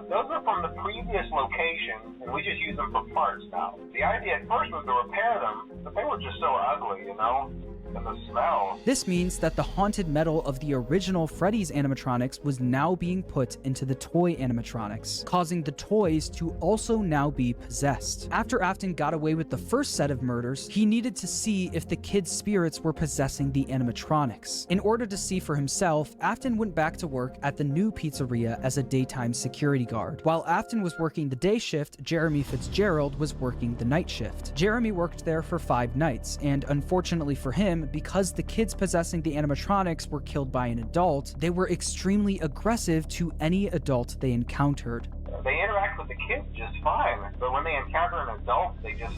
Those are from the previous location, and we just use them for parts now. The idea at first was to repair them, but they were just so ugly, you know? And the smell. This means that the haunted metal of the original Freddy's animatronics was now being put into the toy animatronics, causing the toys to also now be possessed. After Afton got away with the first set of murders, he needed to see if the kids' spirits were possessing the animatronics. In order to see for himself, Afton went back to work at the new pizzeria as a daytime security guard. While Afton was working the day shift, Jeremy Fitzgerald was working the night shift. Jeremy worked there for 5 nights, and unfortunately for him, because the kids possessing the animatronics were killed by an adult, they were extremely aggressive to any adult they encountered. They interact with the kids just fine, but when they encounter an adult, they just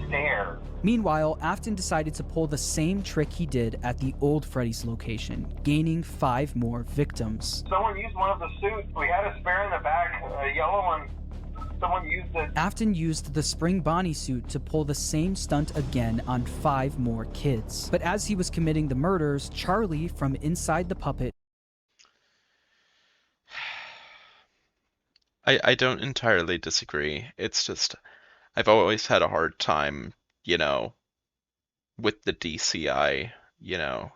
stare. Meanwhile, Afton decided to pull the same trick he did at the old Freddy's location, gaining 5 more victims. Someone used one of the suits. We had a spare in the back, a yellow one. Someone used it. Afton used the Spring Bonnie suit to pull the same stunt again on 5 more kids. But as he was committing the murders, Charlie from inside the puppet... I don't entirely disagree. It's just, I've always had a hard time, you know, with the DCI, you know,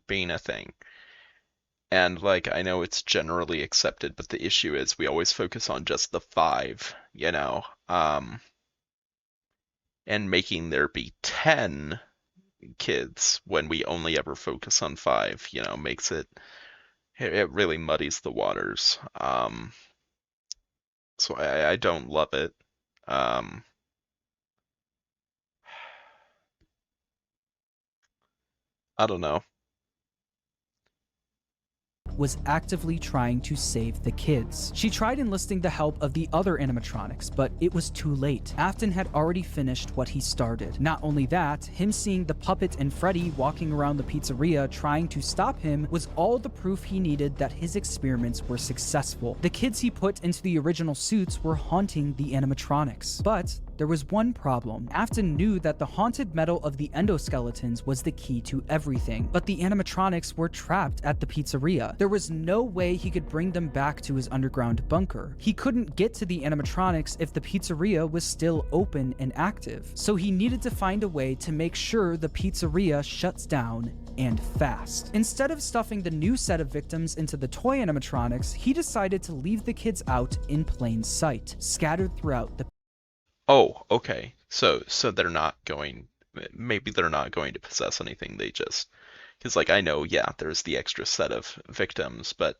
being a thing. And, like, I know it's generally accepted, but the issue is we always focus on just the 5, you know, and making there be 10 kids when we only ever focus on 5, you know, makes it really muddies the waters. So I don't love it. I don't know. Was actively trying to save the kids. She tried enlisting the help of the other animatronics, but it was too late. Afton had already finished what he started. Not only that, him seeing the puppet and Freddy walking around the pizzeria trying to stop him was all the proof he needed that his experiments were successful. The kids he put into the original suits were haunting the animatronics. But there was one problem. Afton knew that the haunted metal of the endoskeletons was the key to everything, but the animatronics were trapped at the pizzeria. There was no way he could bring them back to his underground bunker. He couldn't get to the animatronics if the pizzeria was still open and active, so he needed to find a way to make sure the pizzeria shuts down and fast. Instead of stuffing the new set of victims into the toy animatronics, he decided to leave the kids out in plain sight, scattered throughout the... Oh, okay. So they're not going, maybe they're not going to possess anything. They just, because like I know, yeah, there's the extra set of victims, but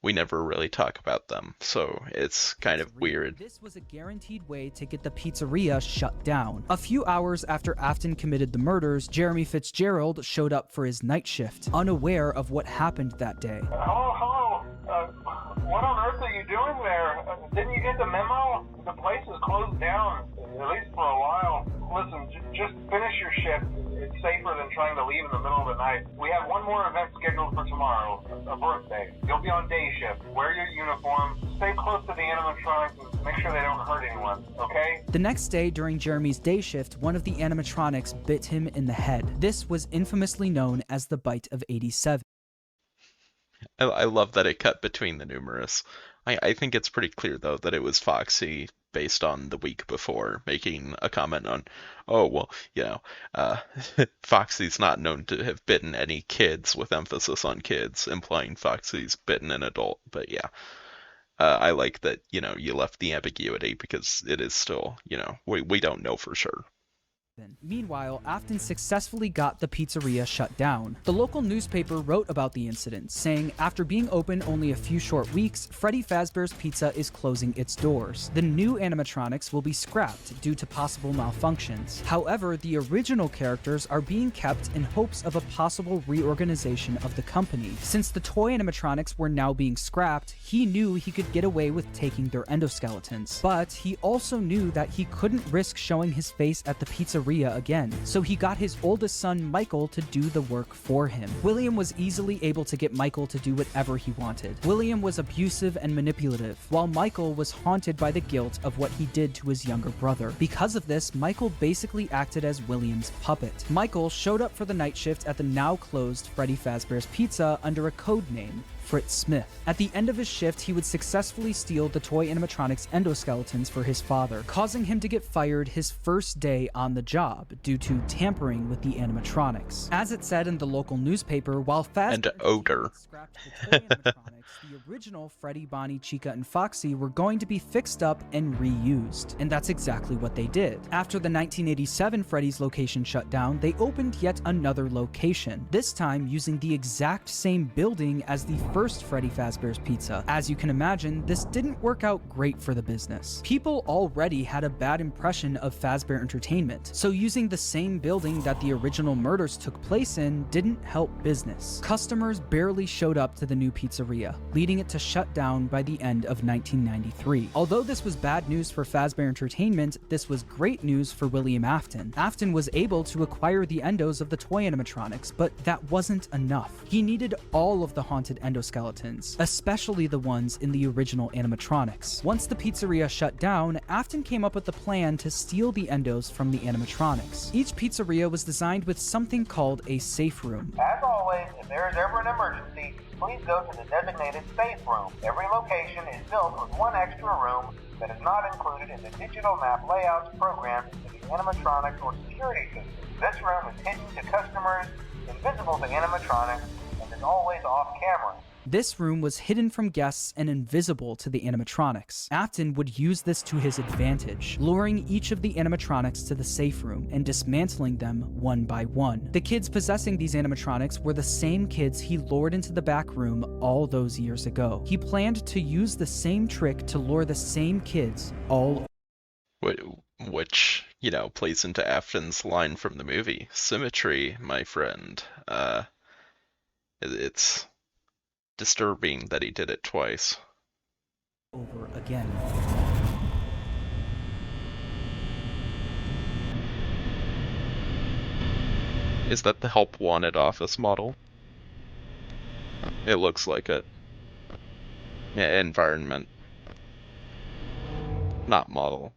we never really talk about them. So it's kind of weird. This was a guaranteed way to get the pizzeria shut down. A few hours after Afton committed the murders, Jeremy Fitzgerald showed up for his night shift, unaware of what happened that day. Hello. What on earth are you doing there? Didn't you get the memo? The place is closed down, at least for a while. Listen, just finish your shift. It's safer than trying to leave in the middle of the night. We have one more event scheduled for tomorrow, a birthday. You'll be on day shift. Wear your uniform. Stay close to the animatronics and make sure they don't hurt anyone, okay? The next day, during Jeremy's day shift, one of the animatronics bit him in the head. This was infamously known as the bite of 87. I love that it cut between the numerous. I think it's pretty clear, though, that it was Foxy, based on the week before, making a comment on, oh, well, you know, Foxy's not known to have bitten any kids, with emphasis on kids, implying Foxy's bitten an adult. But yeah, I like that, you know, you left the ambiguity, because it is still, you know, we don't know for sure. Meanwhile, Afton successfully got the pizzeria shut down. The local newspaper wrote about the incident, saying after being open only a few short weeks, Freddy Fazbear's Pizza is closing its doors. The new animatronics will be scrapped due to possible malfunctions. However, the original characters are being kept in hopes of a possible reorganization of the company. Since the toy animatronics were now being scrapped, he knew he could get away with taking their endoskeletons. But he also knew that he couldn't risk showing his face at the pizzeria again, so he got his oldest son Michael to do the work for him. William was easily able to get Michael to do whatever he wanted. William was abusive and manipulative, while Michael was haunted by the guilt of what he did to his younger brother. Because of this, Michael basically acted as William's puppet. Michael showed up for the night shift at the now closed Freddy Fazbear's Pizza under a code name, Fritz Smith. At the end of his shift, he would successfully steal the toy animatronics endoskeletons for his father, causing him to get fired his first day on the job due to tampering with the animatronics. As it said in the local newspaper, while Fazbear and odor. scrapped the toy animatronics, the original Freddy, Bonnie, Chica, and Foxy were going to be fixed up and reused. And that's exactly what they did. After the 1987 Freddy's location shut down, they opened yet another location, this time using the exact same building as the first Freddy Fazbear's Pizza. As you can imagine, this didn't work out great for the business. People already had a bad impression of Fazbear Entertainment, so using the same building that the original murders took place in didn't help business. Customers barely showed up to the new pizzeria, leading it to shut down by the end of 1993. Although this was bad news for Fazbear Entertainment, this was great news for William Afton. Afton was able to acquire the endos of the toy animatronics, but that wasn't enough. He needed all of the haunted endoskeletons, especially the ones in the original animatronics. Once the pizzeria shut down, Afton came up with the plan to steal the endos from the animatronics. Each pizzeria was designed with something called a safe room. As always, if there is ever an emergency, please go to the designated safe room. Every location is built with one extra room that is not included in the digital map layouts programmed into the animatronics or security system. This room is hidden to customers, invisible to animatronics, and is always off camera. This room was hidden from guests and invisible to the animatronics. Afton would use this to his advantage, luring each of the animatronics to the safe room and dismantling them one by one. The kids possessing these animatronics were the same kids he lured into the back room all those years ago. He planned to use the same trick to lure the same kids all Which, you know, plays into Afton's line from the movie. Symmetry, my friend. It's disturbing that he did it twice. over again. Is that the help wanted office model? It looks like it. Yeah, environment. Not model.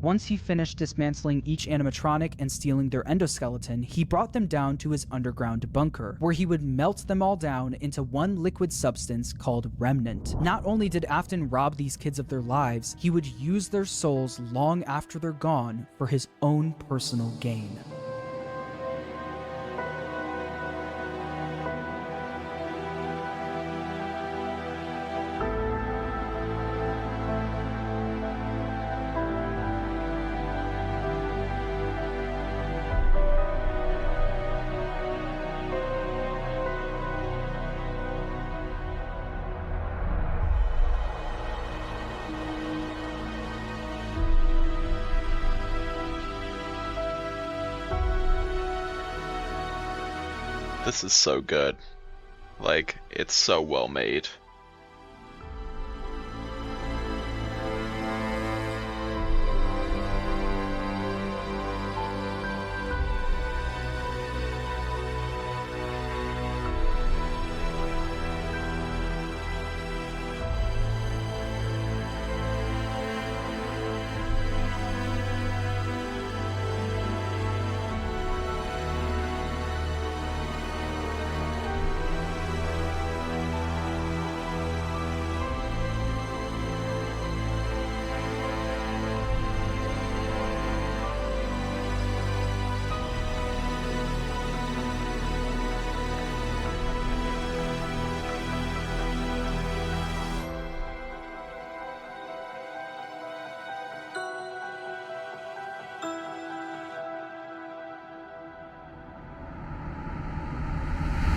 Once he finished dismantling each animatronic and stealing their endoskeleton, he brought them down to his underground bunker, where he would melt them all down into one liquid substance called Remnant. Not only did Afton rob these kids of their lives, he would use their souls long after they're gone for his own personal gain. This is so good. Like, it's so well made.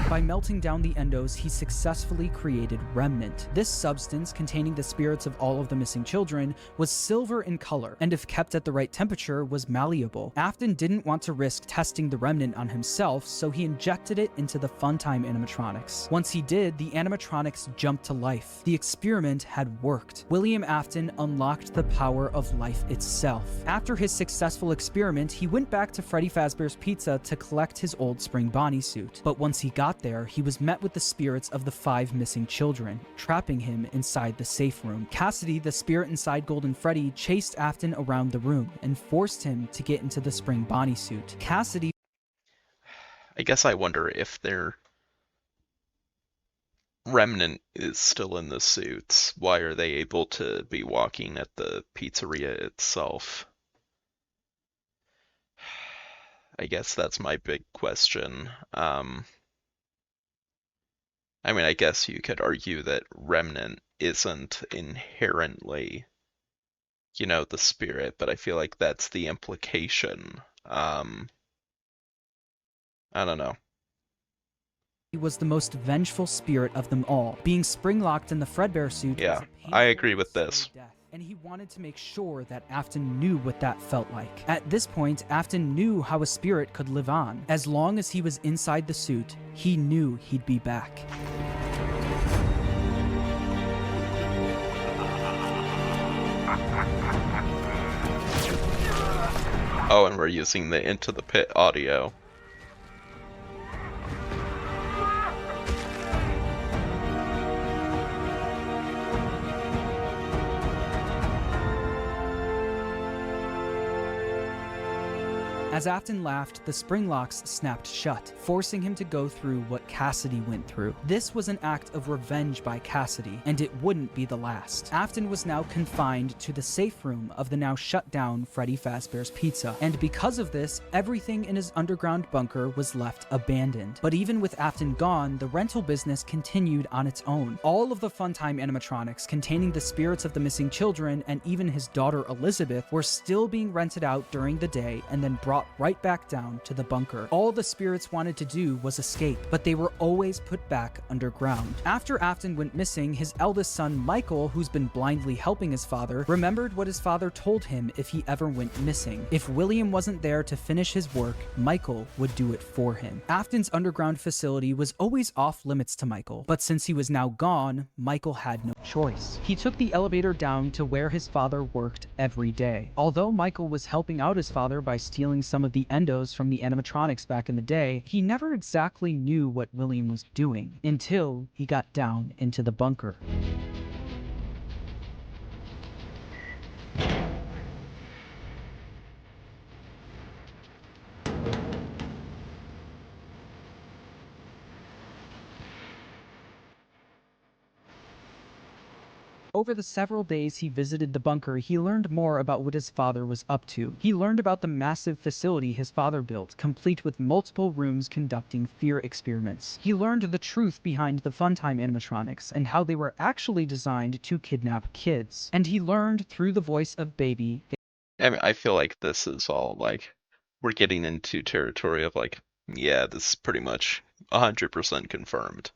By melting down the endos, he successfully created Remnant. This substance, containing the spirits of all of the missing children, was silver in color, and if kept at the right temperature, was malleable. Afton didn't want to risk testing the Remnant on himself, so he injected it into the Funtime animatronics. Once he did, the animatronics jumped to life. The experiment had worked. William Afton unlocked the power of life itself. After his successful experiment, he went back to Freddy Fazbear's Pizza to collect his old Spring Bonnie suit. But once he got there, he was met with the spirits of the 5 missing children, trapping him inside the safe room. Cassidy, the spirit inside Golden Freddy, chased Afton around the room and forced him to get into the Spring Bonnie suit. Cassidy... I guess I wonder if their Remnant is still in the suits. Why are they able to be walking at the pizzeria itself? I guess that's my big question. I mean, I guess you could argue that Remnant isn't inherently, you know, the spirit, but I feel like that's the implication. I don't know. He was the most vengeful spirit of them all. Being spring-locked in the Fredbear suit... Yeah, I agree with this. And he wanted to make sure that Afton knew what that felt like. At this point, Afton knew how a spirit could live on. As long as he was inside the suit, he knew he'd be back. Oh, and we're using the Into the Pit audio. As Afton laughed, the spring locks snapped shut, forcing him to go through what Cassidy went through. This was an act of revenge by Cassidy, and it wouldn't be the last. Afton was now confined to the safe room of the now shut down Freddy Fazbear's Pizza, and because of this, everything in his underground bunker was left abandoned. But even with Afton gone, the rental business continued on its own. All of the Funtime animatronics containing the spirits of the missing children and even his daughter Elizabeth were still being rented out during the day and then brought right back down to the bunker. All the spirits wanted to do was escape, but they were always put back underground. After Afton went missing, his eldest son Michael, who's been blindly helping his father, remembered what his father told him if he ever went missing. If William wasn't there to finish his work, Michael would do it for him. Afton's underground facility was always off limits to Michael, but since he was now gone, Michael had no choice. He took the elevator down to where his father worked every day. Although Michael was helping out his father by stealing some of the endos from the animatronics back in the day, he never exactly knew what William was doing until he got down into the bunker. Over the several days he visited the bunker, he learned more about what his father was up to. He learned about the massive facility his father built, complete with multiple rooms conducting fear experiments. He learned the truth behind the Funtime animatronics and how they were actually designed to kidnap kids. And he learned through the voice of Baby. I mean, I feel like this is all like, we're getting into territory of like, yeah, this is pretty much 100% confirmed.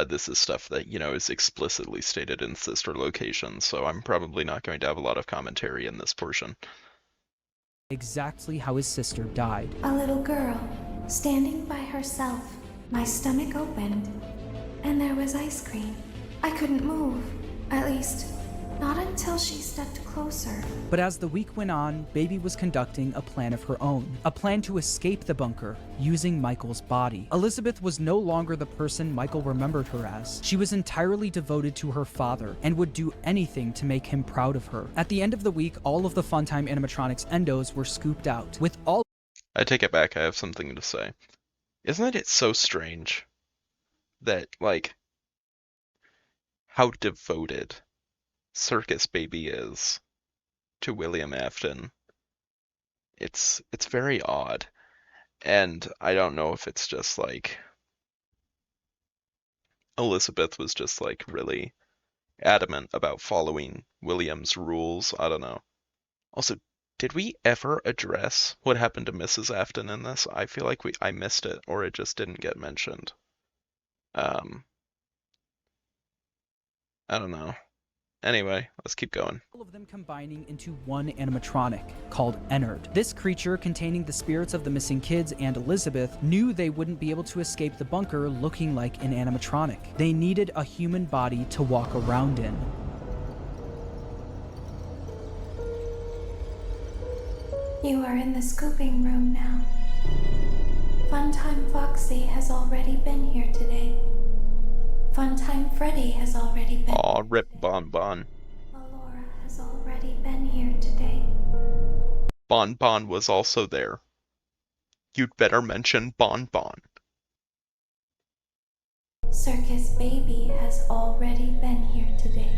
This is stuff that, you know, is explicitly stated in sister locations, so I'm probably not going to have a lot of commentary in this portion. Exactly how his sister died. A little girl, standing by herself, My stomach opened, and there was ice cream. I couldn't move, at least, not until she stepped closer. But as the week went on, Baby was conducting a plan of her own, a plan to escape the bunker using Michael's body. Elizabeth was no longer the person Michael remembered her as. She was entirely devoted to her father and would do anything to make him proud of her. At the end of the week, all of the Funtime animatronics endos were scooped out, with all— I take it back, I have something to say. Isn't it so strange that, like, how devoted Circus Baby is to William Afton? It's very odd, and I don't know if it's just like Elizabeth was just like really adamant about following William's rules. I don't know. Also, did we ever address what happened to Mrs. Afton in this? I feel like I missed it, or it just didn't get mentioned. I don't know. Anyway, let's keep going. all of them combining into one animatronic called Ennard. This creature, containing the spirits of the missing kids and Elizabeth, knew they wouldn't be able to escape the bunker looking like an animatronic. They needed a human body to walk around in. You are in the scooping room now. Funtime Foxy has already been here today. Funtime Freddy has already been. Aw, rip Bon Bon. Alora has already been here today. Bon Bon was also there. You'd better mention Bon Bon. Circus Baby has already been here today.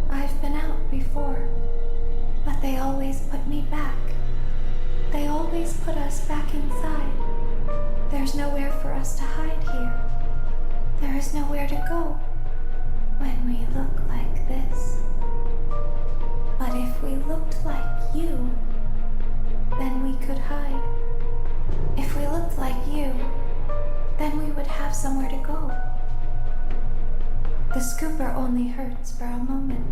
I've been out before, but they always put me back. They always put us back inside. There's nowhere for us to hide here. There is nowhere to go when we look like this. But if we looked like you, then we could hide. If we looked like you, then we would have somewhere to go. The scooper only hurts for a moment.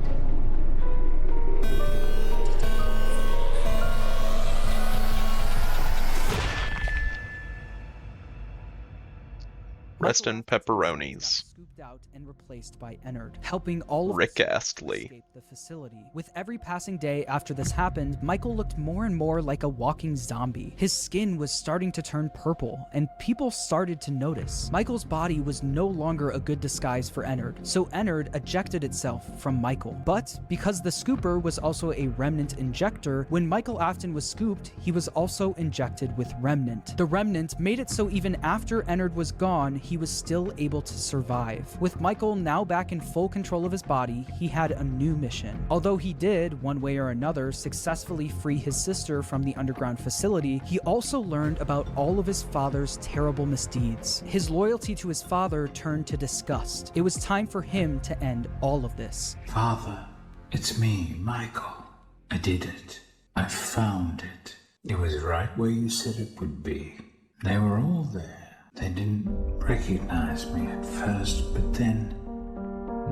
Rest in pepperonis. Scooped out and replaced by Ennard, helping all of Rick us Astley. escape the facility. With every passing day after this happened, Michael looked more and more like a walking zombie. His skin was starting to turn purple, and people started to notice. Michael's body was no longer a good disguise for Ennard, so Ennard ejected itself from Michael. But because the scooper was also a remnant injector, when Michael Afton was scooped, he was also injected with remnant. The remnant made it so even after Ennard was gone, he was still able to survive. With Michael now back in full control of his body, he had a new mission. Although he did, one way or another, successfully free his sister from the underground facility, he also learned about all of his father's terrible misdeeds. His loyalty to his father turned to disgust. It was time for him to end all of this. Father, it's me, Michael. I did it. I found it. It was right where you said it would be. They were all there. They didn't recognize me at first, but then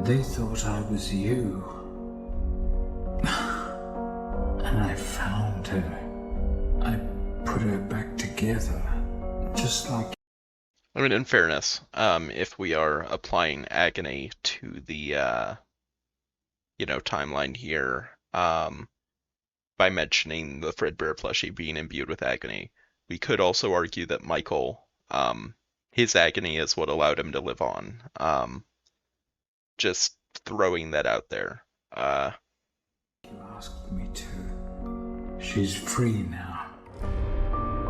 they thought I was you. And I found her. I put her back together, just like... I mean, in fairness, if we are applying agony to the, timeline here, by mentioning the Fredbear plushie being imbued with agony, we could also argue that Michael, his agony is what allowed him to live on. Just throwing that out there. You asked me to. She's free now.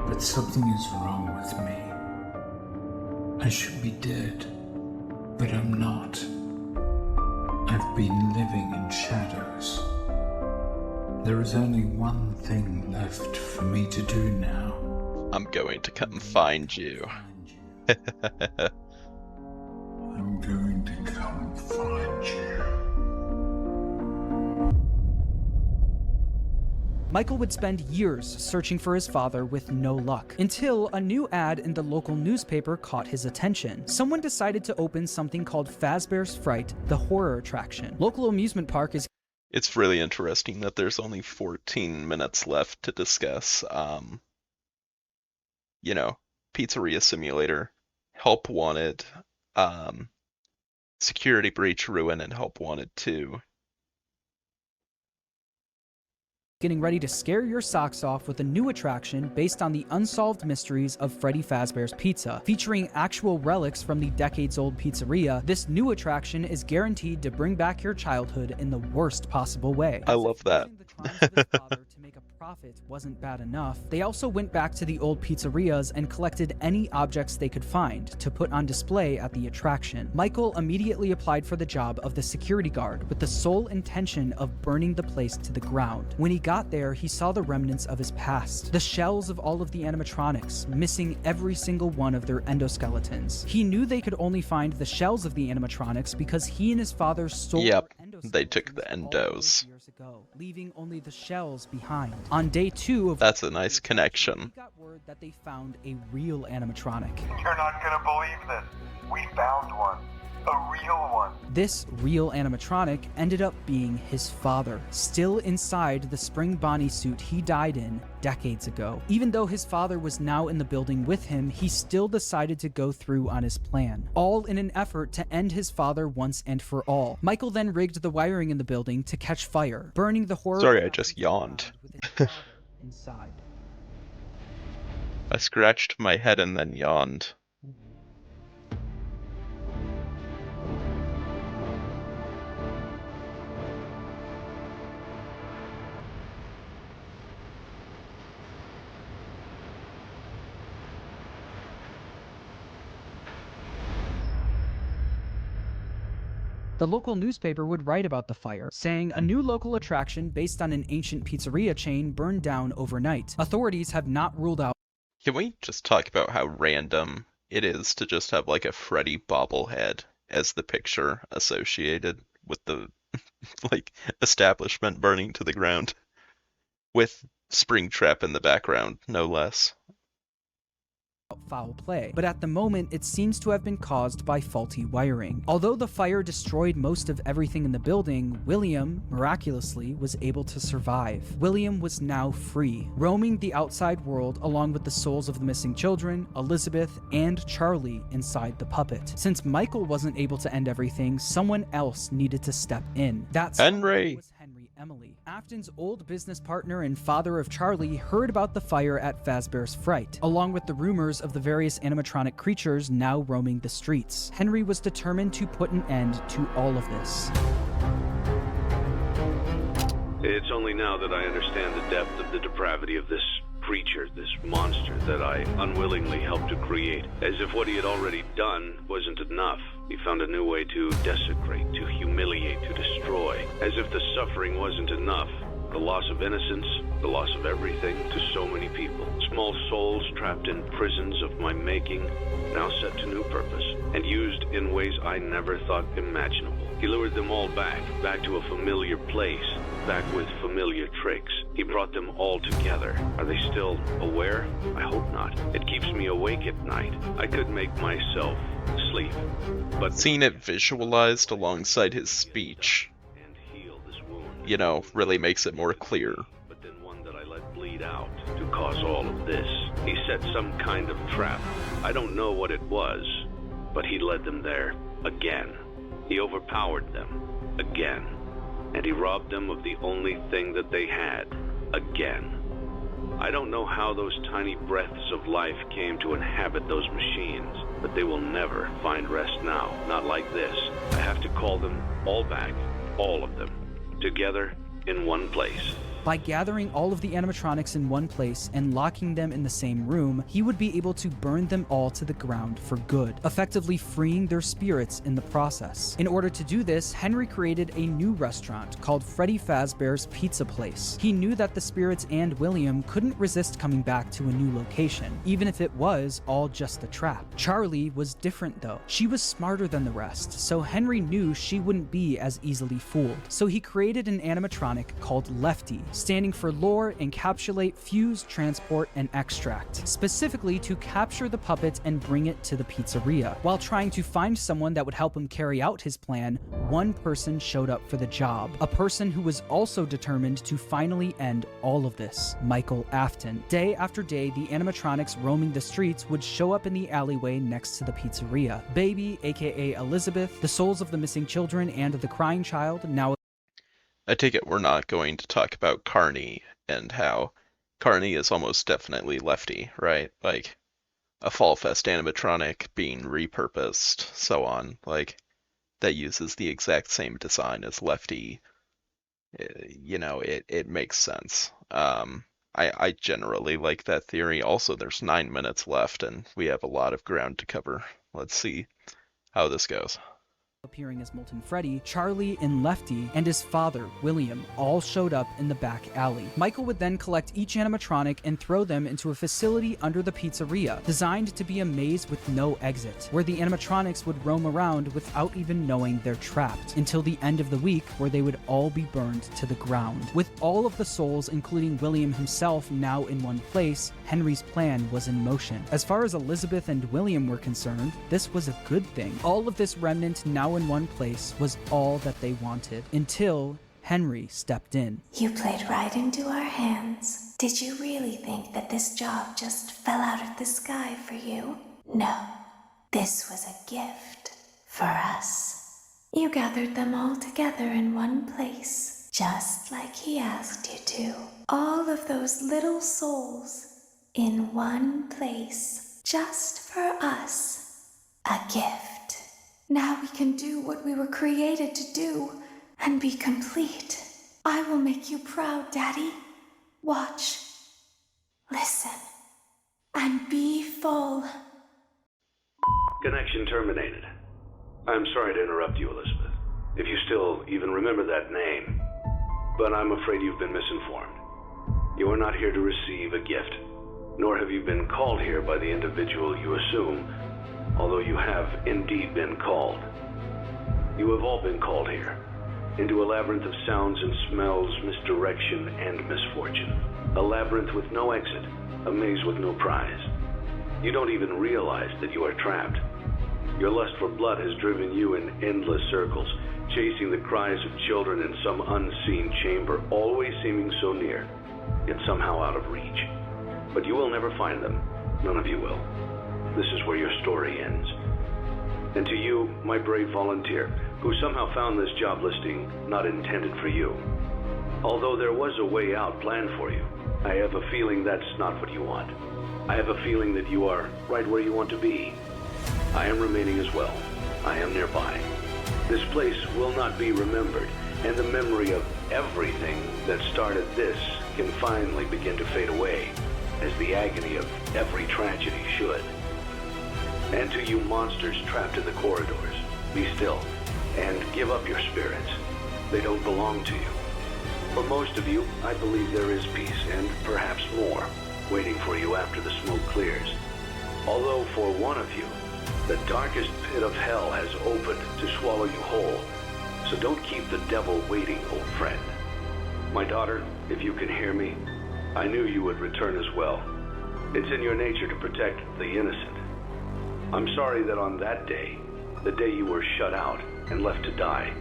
But something is wrong with me. I should be dead, but I'm not. I've been living in shadows. There is only one thing left for me to do now. I'm going to come find you. I'm going to come find you. Michael would spend years searching for his father with no luck, until a new ad in the local newspaper caught his attention. Someone decided to open something called Fazbear's Fright, the horror attraction. Local amusement park is... It's really interesting that there's only 14 minutes left to discuss, Pizzeria Simulator, Help Wanted, Security Breach Ruin, and Help Wanted 2. Getting ready to scare your socks off with a new attraction based on the unsolved mysteries of Freddy Fazbear's Pizza. Featuring actual relics from the decades-old pizzeria, this new attraction is guaranteed to bring back your childhood in the worst possible way. I love that. Profit wasn't bad enough, they also went back to the old pizzerias and collected any objects they could find to put on display at the attraction. Michael immediately applied for the job of the security guard with the sole intention of burning the place to the ground. When he got there, he saw the remnants of his past, the shells of all of the animatronics, missing every single one of their endoskeletons. He knew they could only find the shells of the animatronics because he and his father stole they took the endos. Years ago, leaving only the shells behind. On day 2 of That's a nice connection. we got word that they found a real animatronic. You're not gonna believe this. We found one. A real one. This real animatronic ended up being his father, still inside the Spring Bonnie suit he died in decades ago. Even though his father was now in the building with him, he still decided to go through on his plan, all in an effort to end his father once and for all. Michael then rigged the wiring in the building to catch fire, burning the horror. Sorry, I just yawned. Inside. I scratched my head and then yawned. The local newspaper would write about the fire, saying a new local attraction based on an ancient pizzeria chain burned down overnight. Authorities have not ruled out. Can we just talk about how random it is to just have like a Freddy bobblehead as the picture associated with the like establishment burning to the ground, with Springtrap in the background, no less. Foul play, but at the moment it seems to have been caused by faulty wiring. Although the fire destroyed most of everything in the building, William, miraculously, was able to survive. William was now free, roaming the outside world along with the souls of the missing children, Elizabeth, and Charlie inside the puppet. Since Michael wasn't able to end everything, someone else needed to step in. That's Henry. Emily. Afton's old business partner and father of Charlie heard about the fire at Fazbear's Fright, along with the rumors of the various animatronic creatures now roaming the streets. Henry was determined to put an end to all of this. It's only now that I understand the depth of the depravity of this creature, this monster that I unwillingly helped to create. As if what he had already done wasn't enough. He found a new way to desecrate, to humiliate, to destroy. As if the suffering wasn't enough. The loss of innocence, the loss of everything to so many people. Small souls trapped in prisons of my making, now set to new purpose, and used in ways I never thought imaginable. He lured them all back to a familiar place, back with familiar tricks. He brought them all together. Are they still aware? I hope not. It keeps me awake at night. I could make myself sleep, but seeing it visualized alongside his speech, you know, really makes it more clear. But then one that I let bleed out to cause all of this. He set some kind of trap. I don't know what it was, but he led them there again. He overpowered them again, and he robbed them of the only thing that they had again. I don't know how those tiny breaths of life came to inhabit those machines, but they will never find rest now, not like this. I have to call them all back, all of them, together in one place. By gathering all of the animatronics in one place and locking them in the same room, he would be able to burn them all to the ground for good, effectively freeing their spirits in the process. In order to do this, Henry created a new restaurant called Freddy Fazbear's Pizza Place. He knew that the spirits and William couldn't resist coming back to a new location, even if it was all just a trap. Charlie was different though. She was smarter than the rest, so Henry knew she wouldn't be as easily fooled. So he created an animatronic called Lefty, standing for lure, encapsulate, fuse, transport, and extract, specifically to capture the puppet and bring it to the pizzeria. While trying to find someone that would help him carry out his plan, one person showed up for the job, a person who was also determined to finally end all of this, Michael Afton. Day after day, the animatronics roaming the streets would show up in the alleyway next to the pizzeria. Baby, aka Elizabeth, the souls of the missing children, and the crying child, now... I take it we're not going to talk about Carney and how Carney is almost definitely Lefty, right? Like, a Fall Fest animatronic being repurposed, so on. Like, that uses the exact same design as Lefty. It makes sense. I generally like that theory. Also, there's 9 minutes left, and we have a lot of ground to cover. Let's see how this goes. Appearing as Molten Freddy, Charlie and Lefty, and his father, William, all showed up in the back alley. Michael would then collect each animatronic and throw them into a facility under the pizzeria, designed to be a maze with no exit, where the animatronics would roam around without even knowing they're trapped, until the end of the week, where they would all be burned to the ground. With all of the souls, including William himself, now in one place, Henry's plan was in motion. As far as Elizabeth and William were concerned, this was a good thing. All of this remnant now in one place was all that they wanted, until Henry stepped in. You played right into our hands. Did you really think that this job just fell out of the sky for you? No, this was a gift for us. You gathered them all together in one place, just like he asked you to. All of those little souls in one place, just for us. A gift. Now we can do what we were created to do and be complete. I will make you proud, Daddy. Watch, listen, and be full. Connection terminated. I'm sorry to interrupt you, Elizabeth, if you still even remember that name, but I'm afraid you've been misinformed. You are not here to receive a gift, nor have you been called here by the individual you assume, although you have indeed been called. You have all been called here, into a labyrinth of sounds and smells, misdirection, and misfortune. A labyrinth with no exit, a maze with no prize. You don't even realize that you are trapped. Your lust for blood has driven you in endless circles, chasing the cries of children in some unseen chamber, always seeming so near, yet somehow out of reach. But you will never find them. None of you will. This is where your story ends. And to you, my brave volunteer, who somehow found this job listing not intended for you. Although there was a way out planned for you, I have a feeling that's not what you want. I have a feeling that you are right where you want to be. I am remaining as well. I am nearby. This place will not be remembered, and the memory of everything that started this can finally begin to fade away, as the agony of every tragedy should. And to you monsters trapped in the corridors, be still, and give up your spirits. They don't belong to you. For most of you, I believe there is peace, and perhaps more, waiting for you after the smoke clears. Although for one of you, the darkest pit of hell has opened to swallow you whole. So don't keep the devil waiting, old friend. My daughter, if you can hear me, I knew you would return as well. It's in your nature to protect the innocent. I'm sorry that on that day, the day you were shut out and left to die,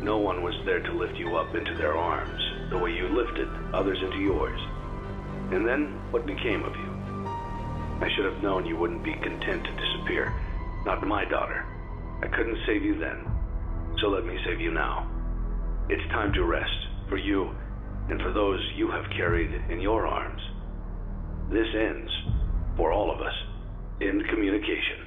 no one was there to lift you up into their arms, the way you lifted others into yours. And then, what became of you? I should have known you wouldn't be content to disappear. Not my daughter. I couldn't save you then, so let me save you now. It's time to rest, for you and for those you have carried in your arms. This ends, for all of us, in communication.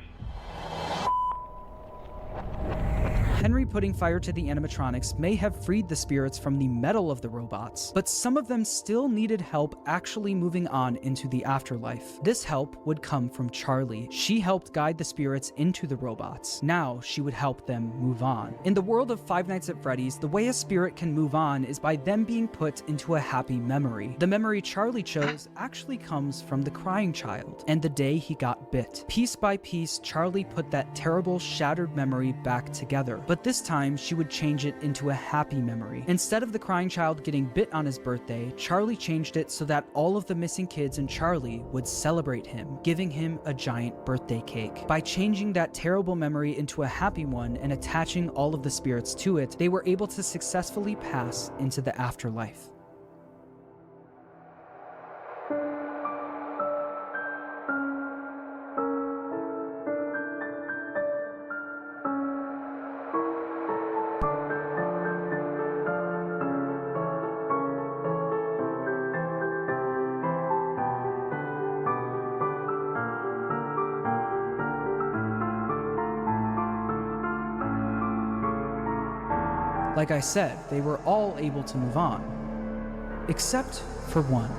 Henry putting fire to the animatronics may have freed the spirits from the metal of the robots, but some of them still needed help actually moving on into the afterlife. This help would come from Charlie. She helped guide the spirits into the robots. Now she would help them move on. In the world of Five Nights at Freddy's, the way a spirit can move on is by them being put into a happy memory. The memory Charlie chose actually comes from the crying child and the day he got bit. Piece by piece, Charlie put that terrible, shattered memory back together. But this this time she would change it into a happy memory. Instead of the crying child getting bit on his birthday, Charlie changed it so that all of the missing kids and Charlie would celebrate him, giving him a giant birthday cake. By changing that terrible memory into a happy one and attaching all of the spirits to it, they were able to successfully pass into the afterlife. Like I said, they were all able to move on, except for one.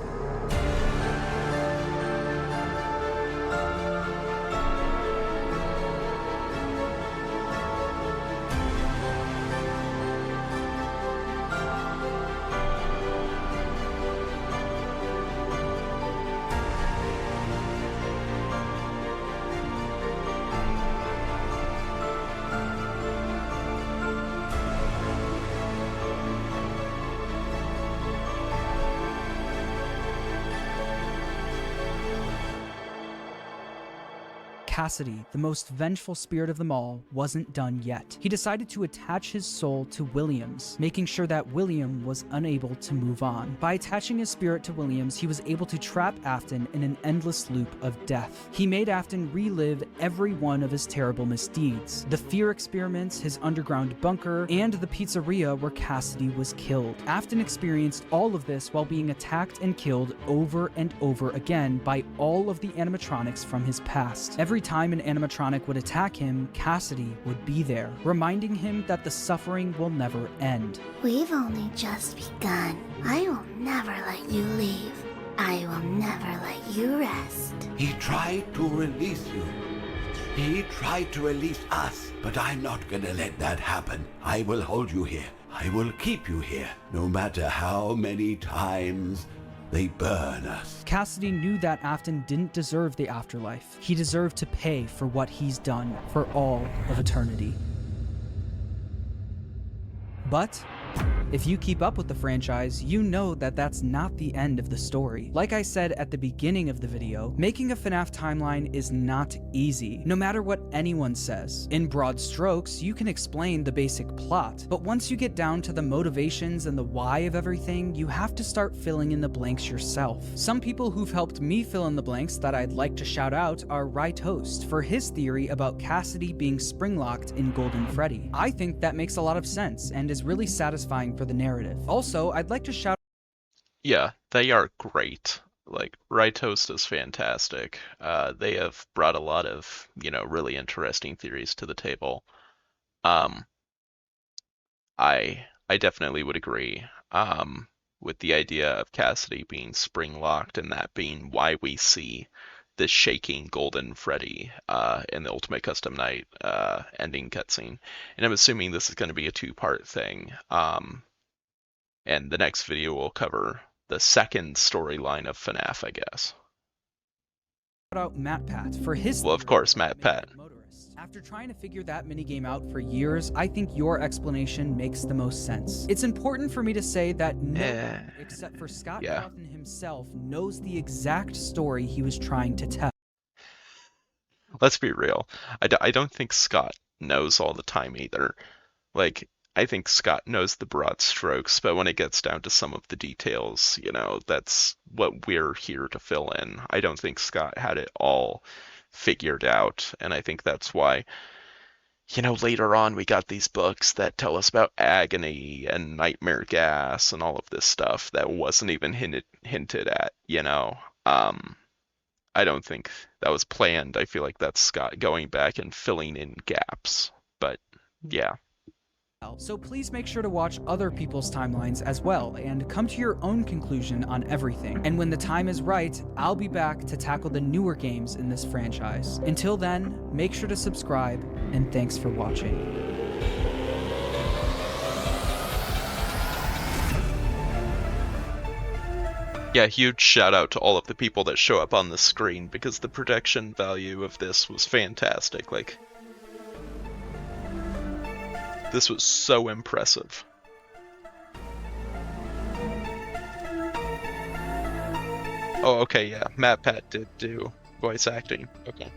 Cassidy, the most vengeful spirit of them all, wasn't done yet. He decided to attach his soul to Williams, making sure that William was unable to move on. By attaching his spirit to Williams, he was able to trap Afton in an endless loop of death. He made Afton relive every one of his terrible misdeeds. The fear experiments, his underground bunker, and the pizzeria where Cassidy was killed. Afton experienced all of this while being attacked and killed over and over again by all of the animatronics from his past. Every time an animatronic would attack him, Cassidy would be there, reminding him that the suffering will never end. We've only just begun. I will never let you leave. I will never let you rest. He tried to release you. He tried to release us, but I'm not gonna let that happen. I will hold you here. I will keep you here, no matter how many times they burn us. Cassidy knew that Afton didn't deserve the afterlife. He deserved to pay for what he's done for all of eternity. But if you keep up with the franchise, you know that that's not the end of the story. Like I said at the beginning of the video, making a FNAF timeline is not easy, no matter what anyone says. In broad strokes, you can explain the basic plot, but once you get down to the motivations and the why of everything, you have to start filling in the blanks yourself. Some people who've helped me fill in the blanks that I'd like to shout out are Right Host for his theory about Cassidy being spring-locked in Golden Freddy. I think that makes a lot of sense and is really satisfying for the narrative. Also, I'd like to shout. Yeah, they are great. Like, Right Host is fantastic. They have brought a lot of, really interesting theories to the table. I definitely would agree with the idea of Cassidy being spring locked and that being why we see the shaking Golden Freddy in the Ultimate Custom Night ending cutscene. And I'm assuming this is going to be a two-part thing. And the next video will cover the second storyline of FNAF, I guess. Shout out MatPat for his. Well, of course, MatPat. After trying to figure that minigame out for years, I think your explanation makes the most sense. It's important for me to say that no one, except for Scott Cawthon himself, knows the exact story he was trying to tell. Let's be real. I don't think Scott knows all the time either. Like, I think Scott knows the broad strokes, but when it gets down to some of the details, that's what we're here to fill in. I don't think Scott had it all figured out, and I think that's why, later on we got these books that tell us about agony and nightmare gas and all of this stuff that wasn't even hinted at, I don't think that was planned. I feel like that's Scott going back and filling in gaps, but yeah. So please make sure to watch other people's timelines as well and come to your own conclusion on everything. And when the time is right, I'll be back to tackle the newer games in this franchise. Until then, make sure to subscribe, and thanks for watching. Yeah, huge shout out to all of the people that show up on the screen because the production value of this was fantastic. Like, This was so impressive. Oh, okay, yeah. Matt Pat did do voice acting. Okay.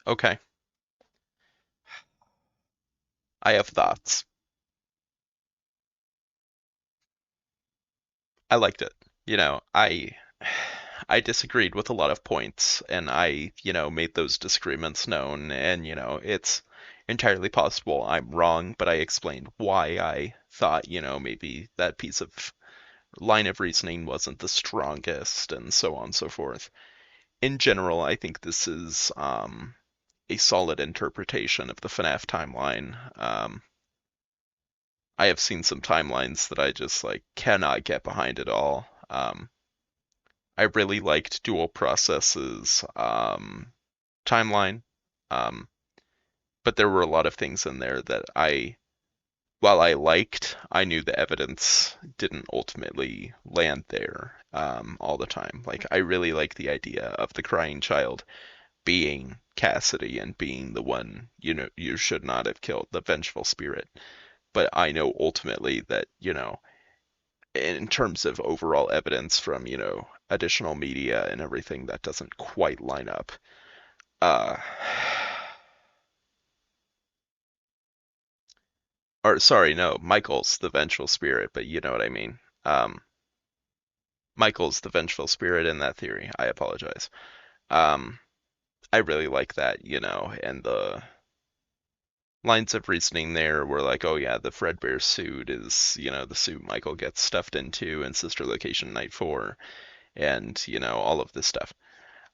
Okay. I have thoughts. I liked it. I disagreed with a lot of points, and I made those disagreements known, and it's entirely possible I'm wrong, but I explained why I thought maybe that piece of line of reasoning wasn't the strongest, and so on and so forth. In general, I think this is a solid interpretation of the FNAF timeline. I have seen some timelines that I just cannot get behind at all. I really liked Dual Process's timeline, um, but there were a lot of things in there that while I liked, I knew the evidence didn't ultimately land there all the time. Like, I really like the idea of the crying child being Cassidy and being the one you should not have killed, the vengeful spirit. But I know ultimately that in terms of overall evidence from additional media and everything, that doesn't quite line up. Uh, or sorry, no, Michael's the vengeful spirit, but you know what I mean. Michael's the vengeful spirit in that theory. I apologize. Um, I really like that and the lines of reasoning there were like, oh yeah, the Fredbear suit is the suit Michael gets stuffed into in Sister Location Night 4, and all of this stuff.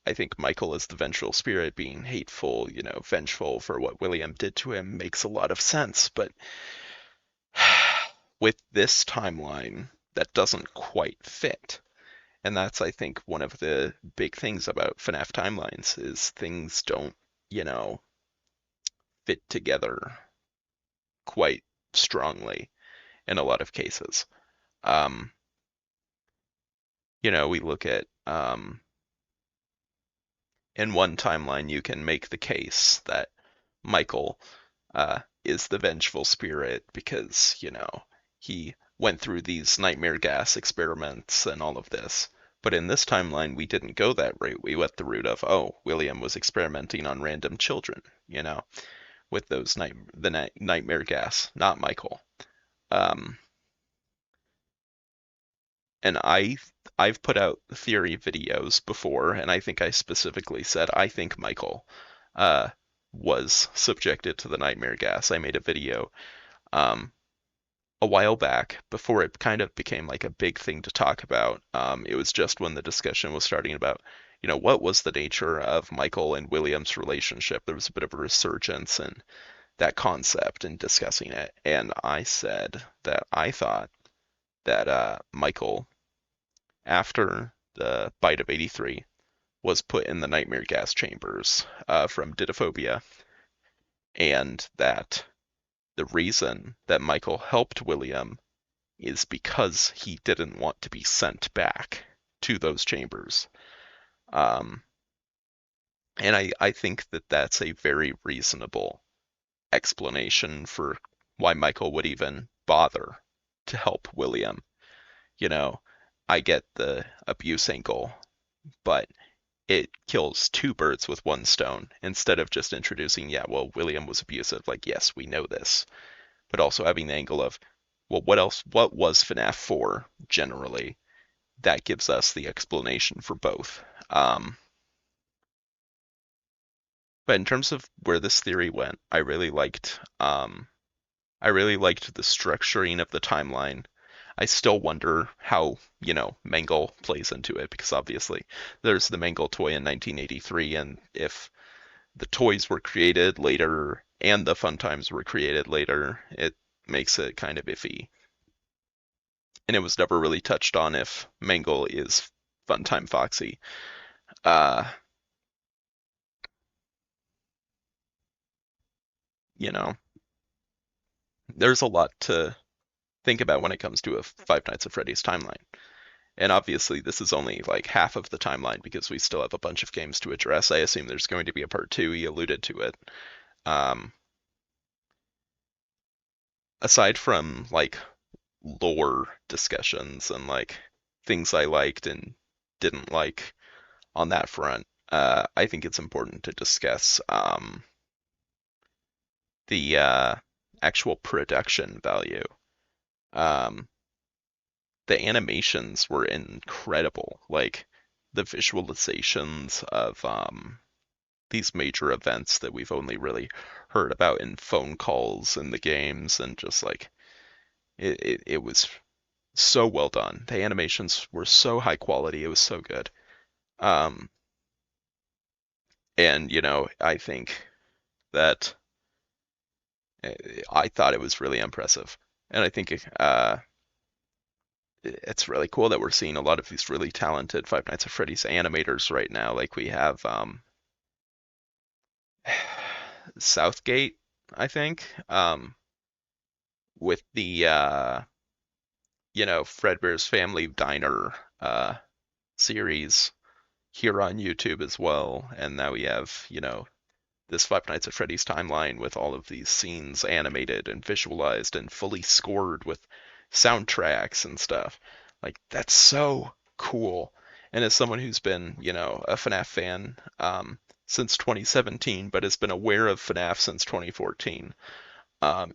I think Michael is the vengeful spirit being hateful vengeful for what William did to him makes a lot of sense, but with this timeline, that doesn't quite fit. And that's, I think, one of the big things about FNAF timelines is things don't fit together quite strongly in a lot of cases. Um, we look at in one timeline, you can make the case that Michael is the vengeful spirit because he went through these nightmare gas experiments and all of this. But in this timeline, we didn't go that route. We went the route of, oh, William was experimenting on random children with the nightmare gas, not Michael. And I've put out theory videos before, and I think I specifically said I think Michael was subjected to the nightmare gas. I made a video um, a while back before it kind of became like a big thing to talk about. It was just when the discussion was starting about what was the nature of Michael and William's relationship. There was a bit of a resurgence in that concept and discussing it, and I said that I thought that Michael, after the bite of 83, was put in the nightmare gas chambers from Didophobia, and that the reason that Michael helped William is because he didn't want to be sent back to those chambers. And I think that that's a very reasonable explanation for why Michael would even bother to help William. I get the abuse angle, but it kills two birds with one stone instead of just introducing, yeah, well, William was abusive. Like, yes, we know this, but also having the angle of, well, what was FNAF 4 generally? That gives us the explanation for both. But in terms of where this theory went, I really liked I really liked the structuring of the timeline. I still wonder how, Mangle plays into it because obviously there's the Mangle toy in 1983, and if the toys were created later and the fun times were created later, it makes it kind of iffy. And it was never really touched on if Mangle is Funtime Foxy. Uh, you know, there's a lot to think about when it comes to a Five Nights at Freddy's timeline. And obviously, this is only like half of the timeline because we still have a bunch of games to address. I assume there's going to be a part two. He alluded to it. Um, aside from like lore discussions and like things I liked and didn't like on that front, I think it's important to discuss the actual production value. Um, the animations were incredible. Like the visualizations of these major events that we've only really heard about in phone calls in the games, and just like it was so well done. The animations were so high quality. It was so good. Um, and I think that I thought it was really impressive, and I think it's really cool that we're seeing a lot of these really talented Five Nights at Freddy's animators right now. Like we have Southgate, I think, with the Fredbear's Family Diner series here on YouTube as well. And now we have, this Five Nights at Freddy's timeline with all of these scenes animated and visualized and fully scored with soundtracks and stuff. Like, that's so cool. And as someone who's been, a FNAF fan since 2017, but has been aware of FNAF since 2014,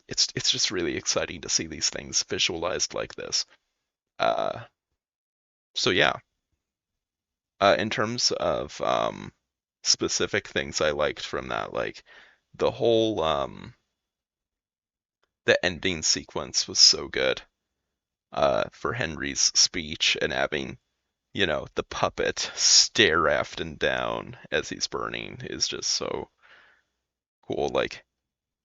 it's just really exciting to see these things visualized like this. Uh, so yeah, in terms of specific things I liked from that, like the whole the ending sequence was so good. For Henry's speech and having, the puppet stare Afton down as he's burning is just so cool. Like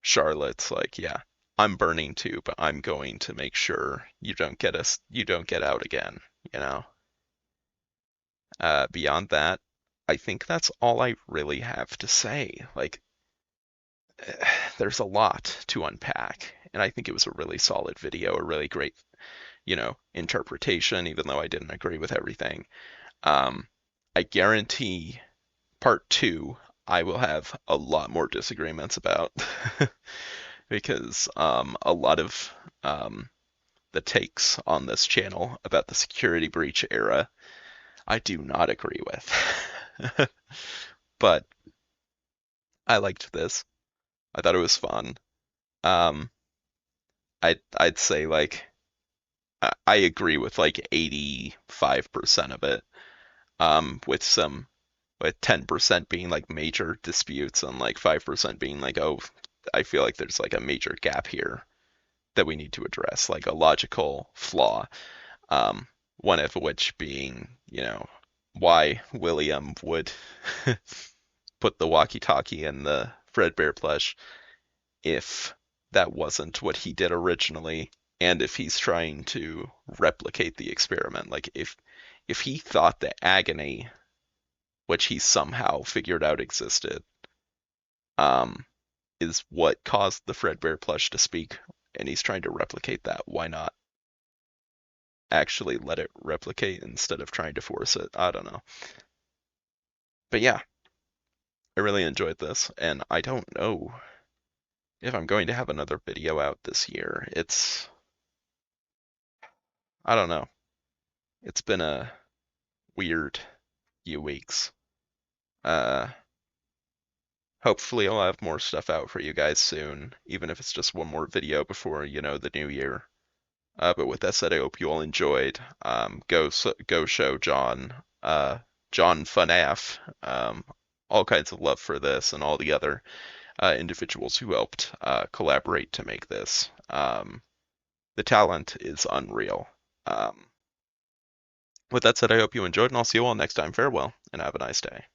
Charlotte's like, yeah, I'm burning too, but I'm going to make sure you don't get out again, you know. Beyond that, I think that's all I really have to say. Like, there's a lot to unpack, and I think it was a really solid video, a really great, interpretation, even though I didn't agree with everything. I guarantee part two, I will have a lot more disagreements about because a lot of the takes on this channel about the security breach era, I do not agree with. But I liked this. I thought it was fun. Um, I'd say like I agree with like 85% of it. With 10% being like major disputes and like 5% being like, oh, I feel like there's like a major gap here that we need to address, like a logical flaw. One of which being, why William would put the walkie-talkie in the Fredbear plush if that wasn't what he did originally, and if he's trying to replicate the experiment. Like if he thought the agony, which he somehow figured out existed, is what caused the Fredbear plush to speak, and he's trying to replicate that, why not actually let it replicate instead of trying to force it? I don't know. But yeah, I really enjoyed this, and I don't know if I'm going to have another video out this year. I don't know. It's been a weird few weeks. Hopefully I'll have more stuff out for you guys soon, even if it's just one more video before, the new year. But with that said, I hope you all enjoyed. Go show John, John FuhNaff, all kinds of love for this and all the other individuals who helped collaborate to make this. The talent is unreal. With that said, I hope you enjoyed, and I'll see you all next time. Farewell, and have a nice day.